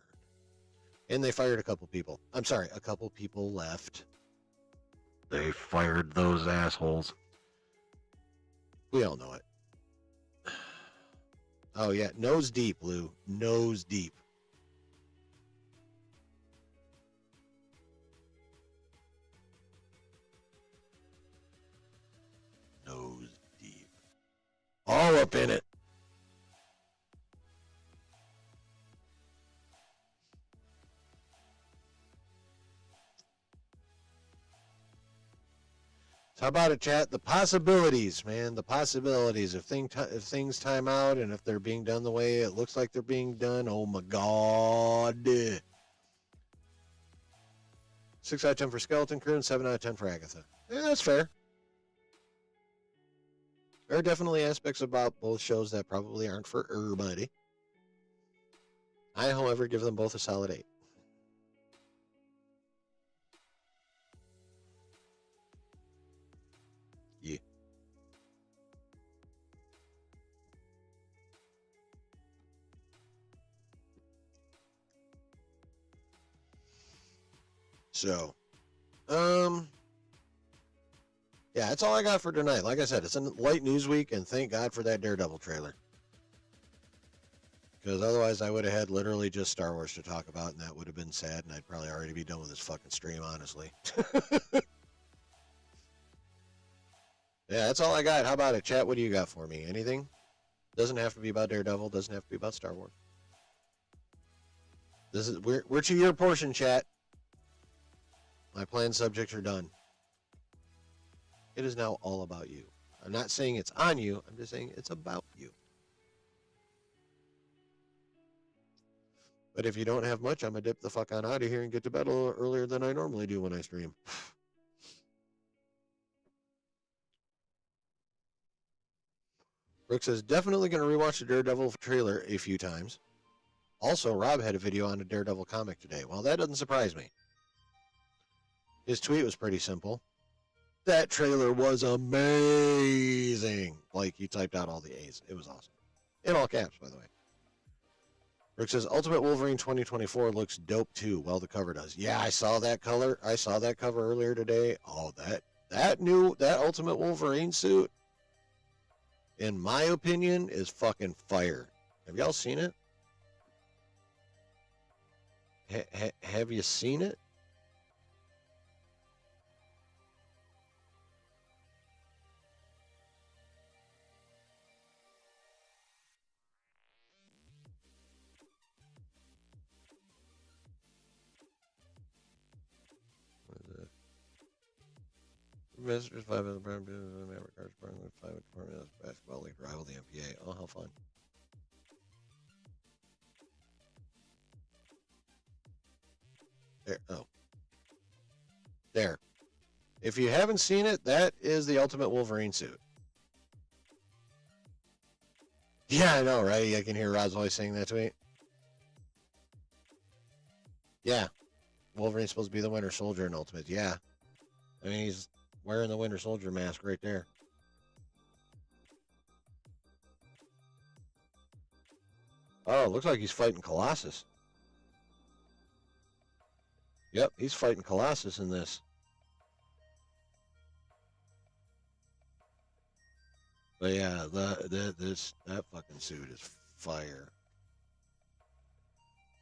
A: And they fired a couple people. I'm sorry, a couple people left. They fired those assholes. We all know it. Oh, yeah. Nose deep, Lou. Nose deep. Nose deep. All up in it. So how about it, chat? The possibilities, man. The possibilities. If things time out and if they're being done the way it looks like they're being done, oh my God. 6 out of 10 for Skeleton Crew and 7 out of 10 for Agatha. Yeah, that's fair. There are definitely aspects about both shows that probably aren't for everybody. I, however, give them both a solid 8. Yeah. So, yeah, that's all I got for tonight. Like I said, it's a light news week, and thank God for that Daredevil trailer. Because otherwise I would have had literally just Star Wars to talk about, and that would have been sad, and I'd probably already be done with this fucking stream, honestly. Yeah, that's all I got. How about it, chat? What do you got for me? Anything? Doesn't have to be about Daredevil. Doesn't have to be about Star Wars. We're to your portion, chat. My planned subjects are done. It is now all about you. I'm not saying it's on you. I'm just saying it's about you. But if you don't have much, I'm going to dip the fuck on out of here and get to bed a little earlier than I normally do when I stream. Brooks is definitely going to rewatch the Daredevil trailer a few times. Also, Rob had a video on a Daredevil comic today. Well, that doesn't surprise me. His tweet was pretty simple. That trailer was amazing. Like, he typed out all the A's. It was awesome. In all caps, by the way. Rick says, Ultimate Wolverine 2024 looks dope too. Well, the cover does. Yeah, I saw that color. I saw that cover earlier today. Oh, that Ultimate Wolverine suit, in my opinion, is fucking fire. Have y'all seen it? Have you seen it? Visitors 5 of the Brown Maverick Cards Burning with 5 tournament basketball league rival the NBA. Oh, how fun. There. Oh. There. If you haven't seen it, that is the Ultimate Wolverine suit. Yeah, I know, right? I can hear Rod's voice saying that tweet. Yeah. Wolverine's supposed to be the Winter Soldier in Ultimate. Yeah. I mean, he's wearing the Winter Soldier mask right there. Oh, it looks like he's fighting Colossus. Yep, he's fighting Colossus in this. But yeah, that fucking suit is fire.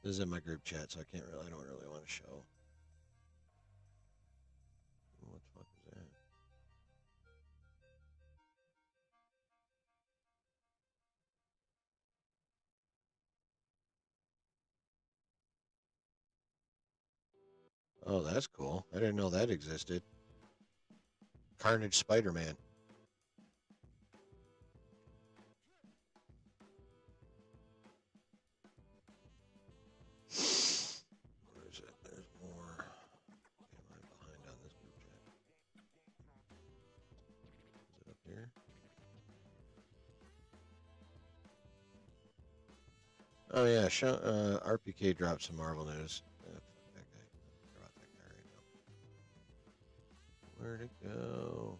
A: This is in my group chat, so I don't really want to show. What the fuck is that? Oh, that's cool. I didn't know that existed. Carnage Spider-Man. Where is it? There's more. Okay, I'm behind on this group chat. Is it up here? Oh yeah, RPK dropped some Marvel news. Fuck that guy. I don't care about that guy right now. Where'd it go?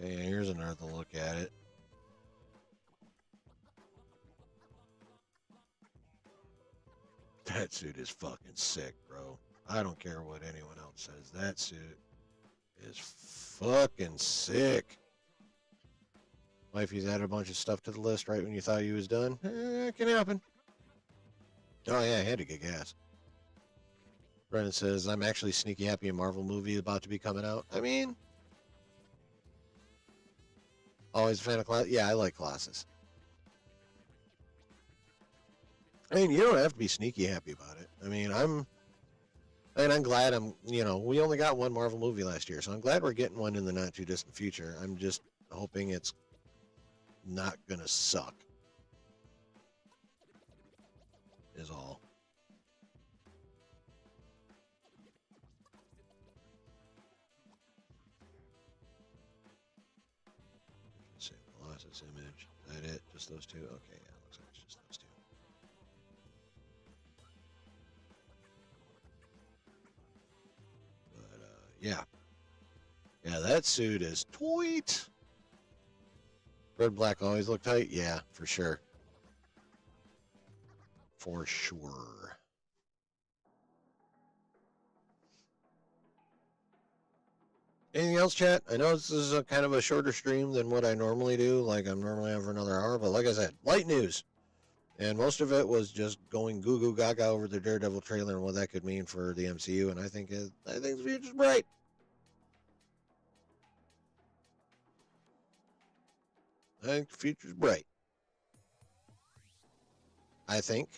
A: Okay, here's another look at it. That suit is fucking sick, bro. I don't care what anyone else says. That suit is fucking sick. Wifey's added a bunch of stuff to the list right when you thought you was done. It can happen. Oh yeah, I had to get gas. Brennan says, I'm actually sneaky happy a Marvel movie is about to be coming out. I mean, always a fan of Colossus. Yeah, I like Colossus. I mean, you don't have to be sneaky happy about it. I mean, I'm glad we only got one Marvel movie last year, so I'm glad we're getting one in the not too distant future. I'm just hoping it's not gonna suck. Is all. Same Colossus image. Is that it? Just those two? Okay, yeah, looks like it's just those two. But yeah. Yeah, that suit is tight. Red black always look tight? Yeah, for sure. For sure. Anything else, chat? I know this is a kind of a shorter stream than what I normally do. Like, I'm normally over another hour, but like I said, light news. And most of it was just going goo goo gaga over the Daredevil trailer and what that could mean for the MCU. And I think the future's bright. I think the future's bright. I think.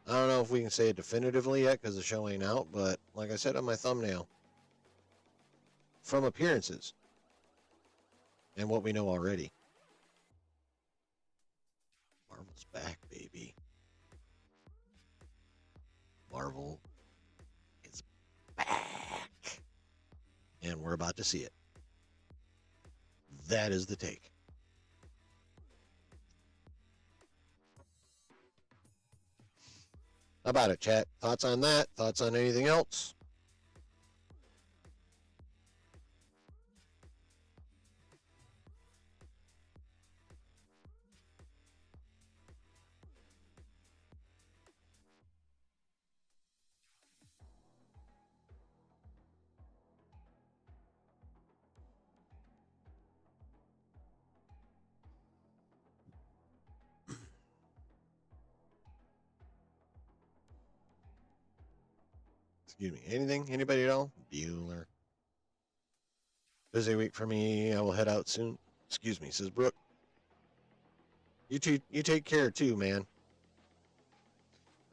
A: I don't know if we can say it definitively yet because the show ain't out, but like I said on my thumbnail, from appearances and what we know already, Marvel's back, baby. Marvel is back. And we're about to see it. That is the take. How about it, chat? Thoughts on that? Thoughts on anything else? Excuse me. Anything? Anybody at all? Bueller. Busy week for me. I will head out soon. Excuse me, says Brooke. You take care too, man.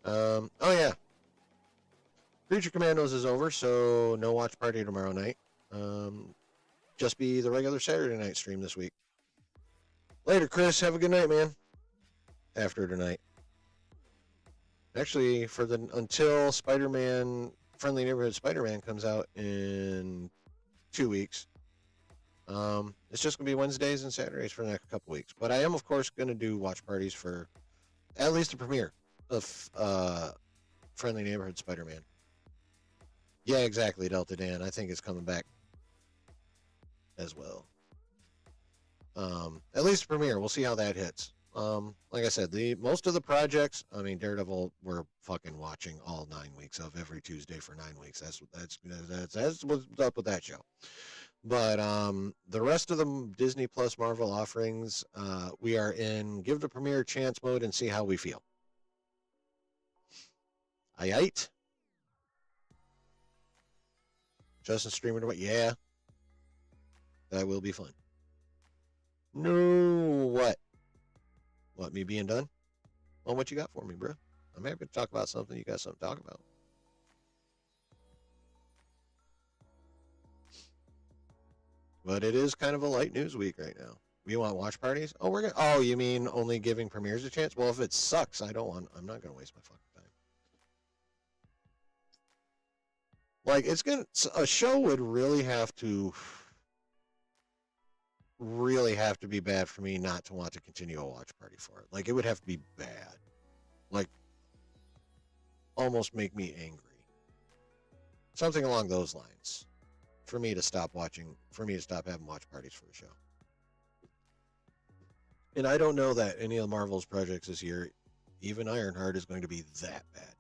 A: Oh yeah. Creature Commandos is over, so no watch party tomorrow night. Just be the regular Saturday night stream this week. Later, Chris. Have a good night, man. After tonight. Actually, until Spider-Man, Friendly Neighborhood Spider-Man comes out in 2 weeks. It's just gonna be Wednesdays and Saturdays for the next couple weeks. But I am, of course, gonna do watch parties for at least the premiere of Friendly Neighborhood Spider-Man. Yeah, exactly, Delta Dan. I think it's coming back as well. At least the premiere. We'll see how that hits. Like I said, most of the projects, I mean, Daredevil, we're fucking watching all 9 weeks of every Tuesday for 9 weeks. That's what's up with that show. But the rest of the Disney Plus Marvel offerings, we are in give the premiere chance mode and see how we feel. Aight? Justin streaming about, yeah. That will be fun. No, what? What, me being done? Well, what you got for me, bro? I'm happy to talk about something. You got something to talk about. But it is kind of a light news week right now. You want watch parties? Oh, we're gonna. Oh, you mean only giving premieres a chance? Well, if it sucks, I'm not gonna waste my fucking time. Like a show would really have to be bad for me not to want to continue a watch party for it. Like, it would have to be bad. Like, almost make me angry. Something along those lines. For me to stop having watch parties for the show. And I don't know that any of the Marvel's projects this year, even Ironheart, is going to be that bad.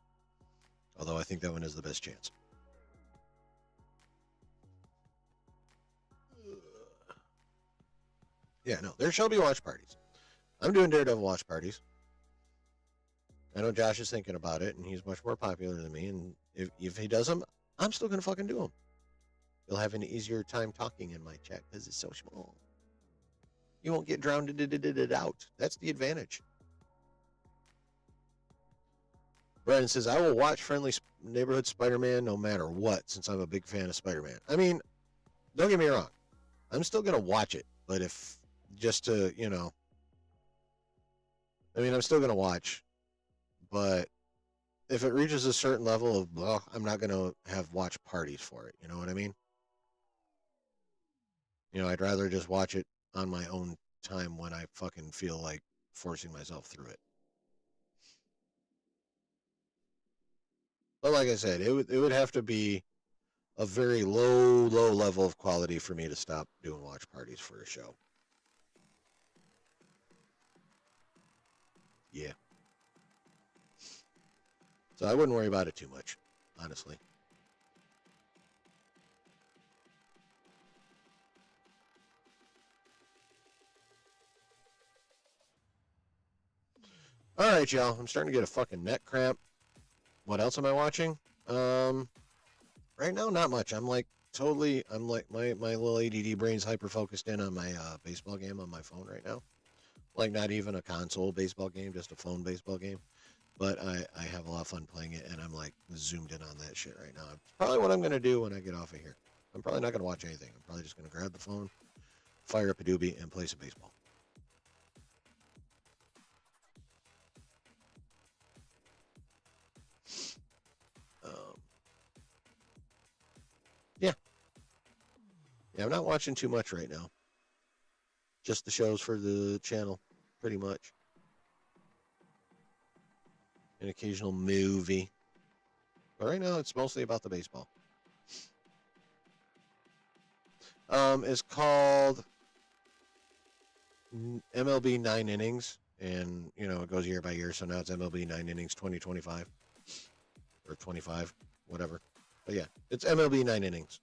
A: Although I think that one has the best chance. Yeah, no, there shall be watch parties. I'm doing Daredevil watch parties. I know Josh is thinking about it, and he's much more popular than me. And if he does them, I'm still going to fucking do them. You'll have an easier time talking in my chat because it's so small. You won't get drowned out. That's the advantage. Brandon says, I will watch Friendly Neighborhood Spider-Man no matter what, since I'm a big fan of Spider-Man. I mean, don't get me wrong. I'm still going to watch it. But if, just to, I'm still going to watch. But if it reaches a certain level of, well, I'm not going to have watch parties for it. You know what I mean? I'd rather just watch it on my own time when I fucking feel like forcing myself through it. But like I said, it would have to be a very low level of quality for me to stop doing watch parties for a show. Yeah. So I wouldn't worry about it too much, honestly. All right, y'all. I'm starting to get a fucking neck cramp. What else am I watching? Right now, not much. I'm like my little ADD brain's hyper focused in on my baseball game on my phone right now. Like, not even a console baseball game, just a phone baseball game. But I have a lot of fun playing it, and I'm like zoomed in on that shit right now. It's probably what I'm gonna do when I get off of here. I'm probably not gonna watch anything. I'm probably just gonna grab the phone, fire up a doobie, and play some baseball. Yeah. Yeah, I'm not watching too much right now. Just the shows for the channel, pretty much. An occasional movie. But right now, it's mostly about the baseball. It's called MLB 9 Innings. And, it goes year by year. So now it's MLB 9 Innings 2025. Or 25, whatever. But yeah, it's MLB 9 Innings.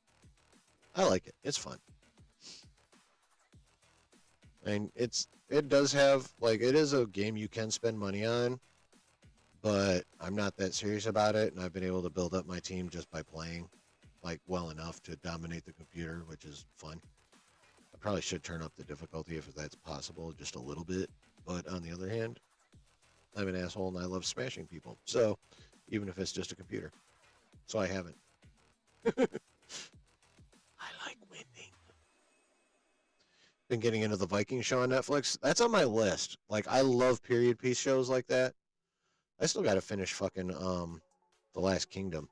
A: I like it. It's fun. And it does have, it is a game you can spend money on, but I'm not that serious about it, and I've been able to build up my team just by playing, well enough to dominate the computer, which is fun. I probably should turn up the difficulty if that's possible, just a little bit, but on the other hand, I'm an asshole and I love smashing people, so even if it's just a computer. So I haven't. I like winning. Been getting into the Viking show on Netflix. That's on my list. I love period piece shows like that. I still got to finish fucking The Last Kingdom.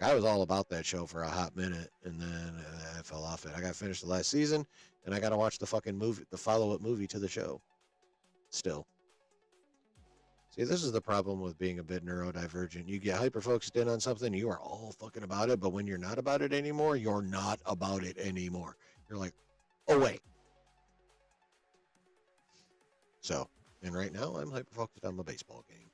A: I was all about that show for a hot minute, and then I fell off it. I got to finish the last season, and I got to watch the fucking movie, the follow-up movie to the show. Still. See, this is the problem with being a bit neurodivergent. You get hyper-focused in on something, you are all fucking about it, but when you're not about it anymore, you're not about it anymore. You're like, oh, wait. So, and right now I'm hyper focused on my baseball game.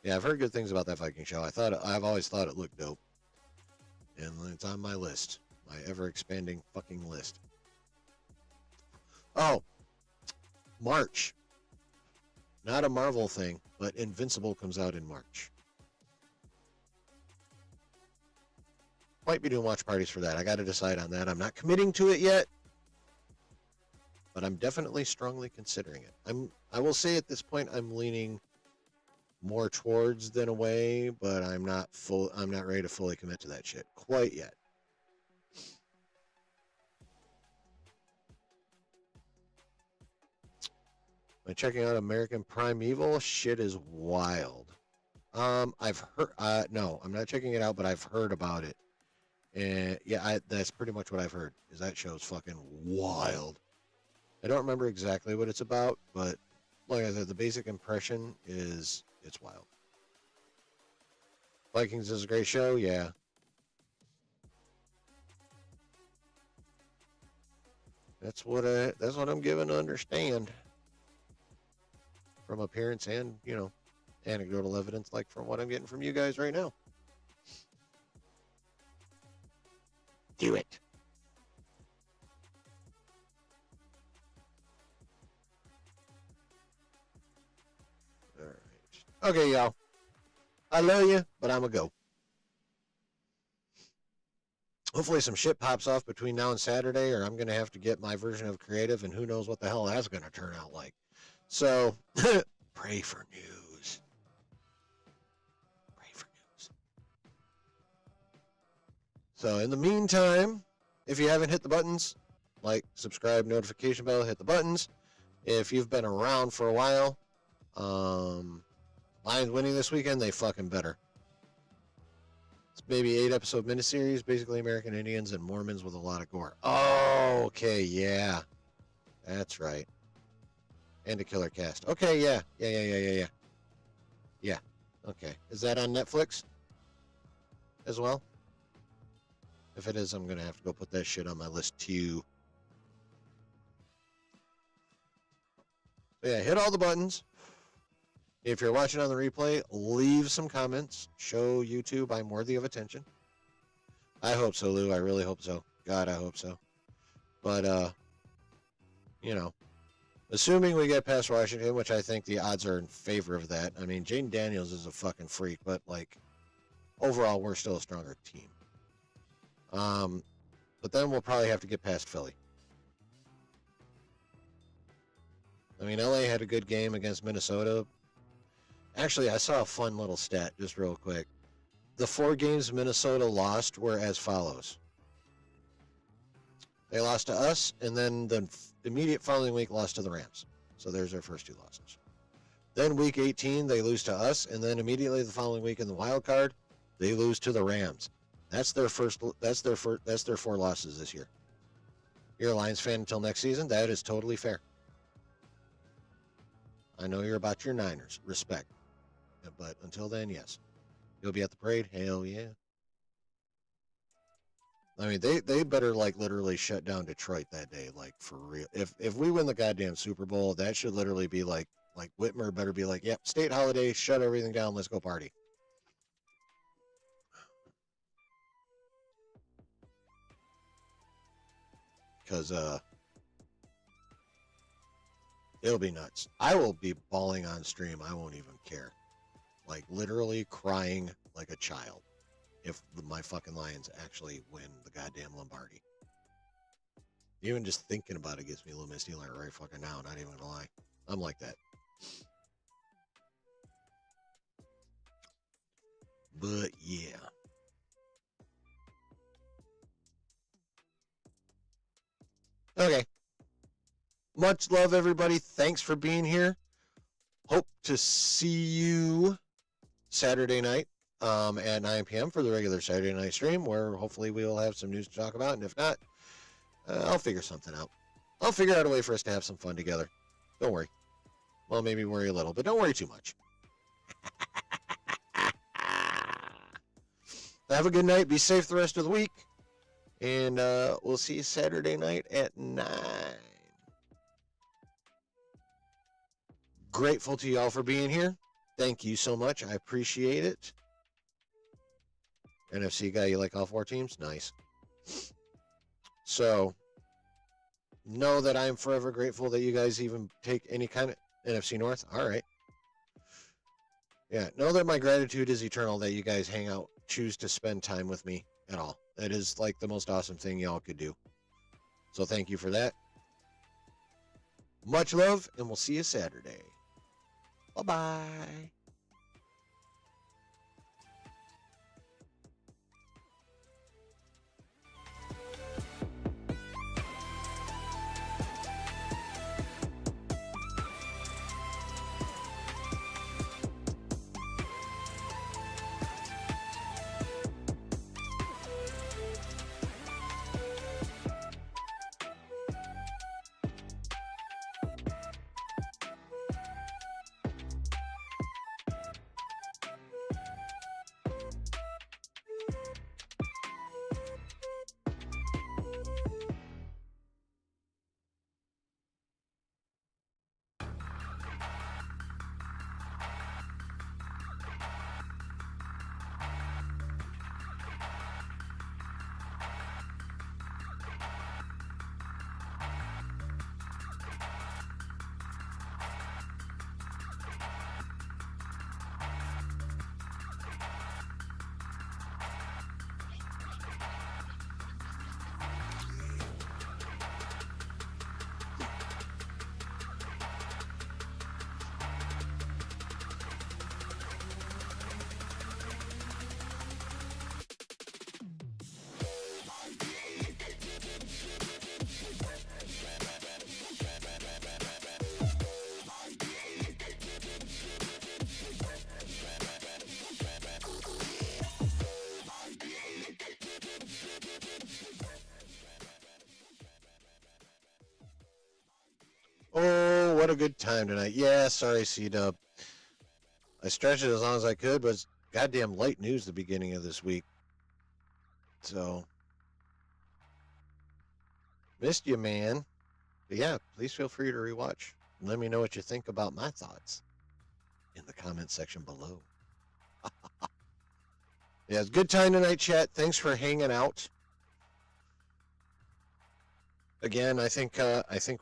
A: Yeah, I've heard good things about that Viking show. I've always thought it looked dope. And it's on my list. My ever-expanding fucking list. Oh, March. Not a Marvel thing, but Invincible comes out in March. Might be doing watch parties for that. I got to decide on that. I'm not committing to it yet, but I'm definitely strongly considering it. I will say at this point I'm leaning more towards than away, but I'm not ready to fully commit to that shit quite yet. Am I checking out American Primeval? Shit is wild. I've heard. No, I'm not checking it out, but I've heard about it. And yeah, that's pretty much what I've heard. Is that show's fucking wild. I don't remember exactly what it's about, but like I said, the basic impression is it's wild. Vikings is a great show, yeah. That's what I'm given to understand. From appearance and, anecdotal evidence like from what I'm getting from you guys right now. Do it. All right. Okay, y'all. I love you, but I'm going to go. Hopefully some shit pops off between now and Saturday, or I'm going to have to get my version of creative, and who knows what the hell that's going to turn out like. So, pray for news. Pray for news. So, in the meantime, if you haven't hit the buttons, like, subscribe, notification bell, hit the buttons. If you've been around for a while, Lions winning this weekend, they fucking better. It's maybe 8-episode miniseries, basically American Indians and Mormons with a lot of gore. Oh, okay, yeah. That's right. And a killer cast. Okay, yeah. Yeah, okay. Is that on Netflix as well? If it is, I'm going to have to go put that shit on my list too. So yeah, hit all the buttons. If you're watching on the replay, leave some comments. Show YouTube I'm worthy of attention. I hope so, Lou. I really hope so. God, I hope so. But, assuming we get past Washington, which I think the odds are in favor of that. I mean, Jaden Daniels is a fucking freak, but, overall, we're still a stronger team. But then we'll probably have to get past Philly. I mean, LA had a good game against Minnesota. Actually, I saw a fun little stat, just real quick. The 4 games Minnesota lost were as follows. They lost to us, and then the immediate following week lost to the Rams. So there's their first 2 losses. Then week 18, they lose to us, and then immediately the following week in the wild card, they lose to the Rams. That's their 4 losses this year. You're a Lions fan until next season. That is totally fair. I know you're about your Niners. Respect. But until then, yes. You'll be at the parade? Hell yeah. I mean, they better, literally shut down Detroit that day, for real. If we win the goddamn Super Bowl, that should literally be like Whitmer better be like, yep, state holiday, shut everything down, let's go party. Because, it'll be nuts. I will be bawling on stream. I won't even care. Literally crying like a child if my fucking Lions actually win the goddamn Lombardi. Even just thinking about it gets me a little misty right fucking now, not even gonna lie. I'm like that. But yeah. Okay. Much love, everybody. Thanks for being here. Hope to see you Saturday night at 9 p.m. for the regular Saturday night stream, where hopefully we'll have some news to talk about. And if not, I'll figure something out. I'll figure out a way for us to have some fun together. Don't worry. Well, maybe worry a little, but don't worry too much. Have a good night. Be safe the rest of the week. And we'll see you Saturday night at 9. Grateful to y'all for being here. Thank you so much. I appreciate it. NFC guy, you like all 4 teams? Nice. So, know that I'm forever grateful that you guys even take any kind of NFC North. All right. Yeah, know that my gratitude is eternal that you guys hang out, choose to spend time with me at all. That is like the most awesome thing y'all could do. So thank you for that. Much love, and we'll see you Saturday. Bye-bye. Oh, what a good time tonight. Yeah, sorry, C-Dub. I stretched it as long as I could, but it's goddamn light news the beginning of this week. So, missed you, man. But yeah, please feel free to rewatch. And let me know what you think about my thoughts in the comment section below. Yeah, it's a good time tonight, chat. Thanks for hanging out. Again, I think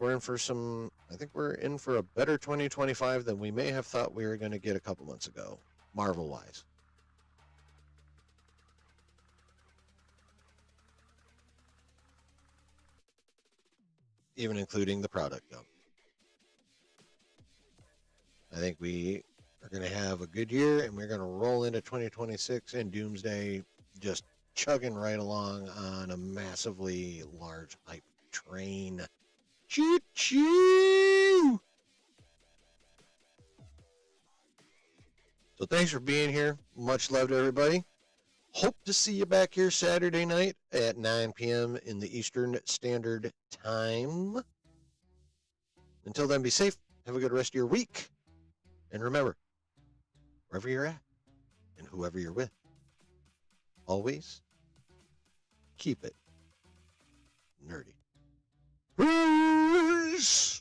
A: we're in for some. I think we're in for a better 2025 than we may have thought we were going to get a couple months ago, Marvel-wise. Even including the product dump. I think we are going to have a good year, and we're going to roll into 2026 and Doomsday just chugging right along on a massively large hype train. Choo-choo! So thanks for being here. Much love to everybody. Hope to see you back here Saturday night at 9 p.m. in the Eastern Standard Time. Until then, be safe. Have a good rest of your week. And remember, wherever you're at and whoever you're with, always keep it nerdy. Peace!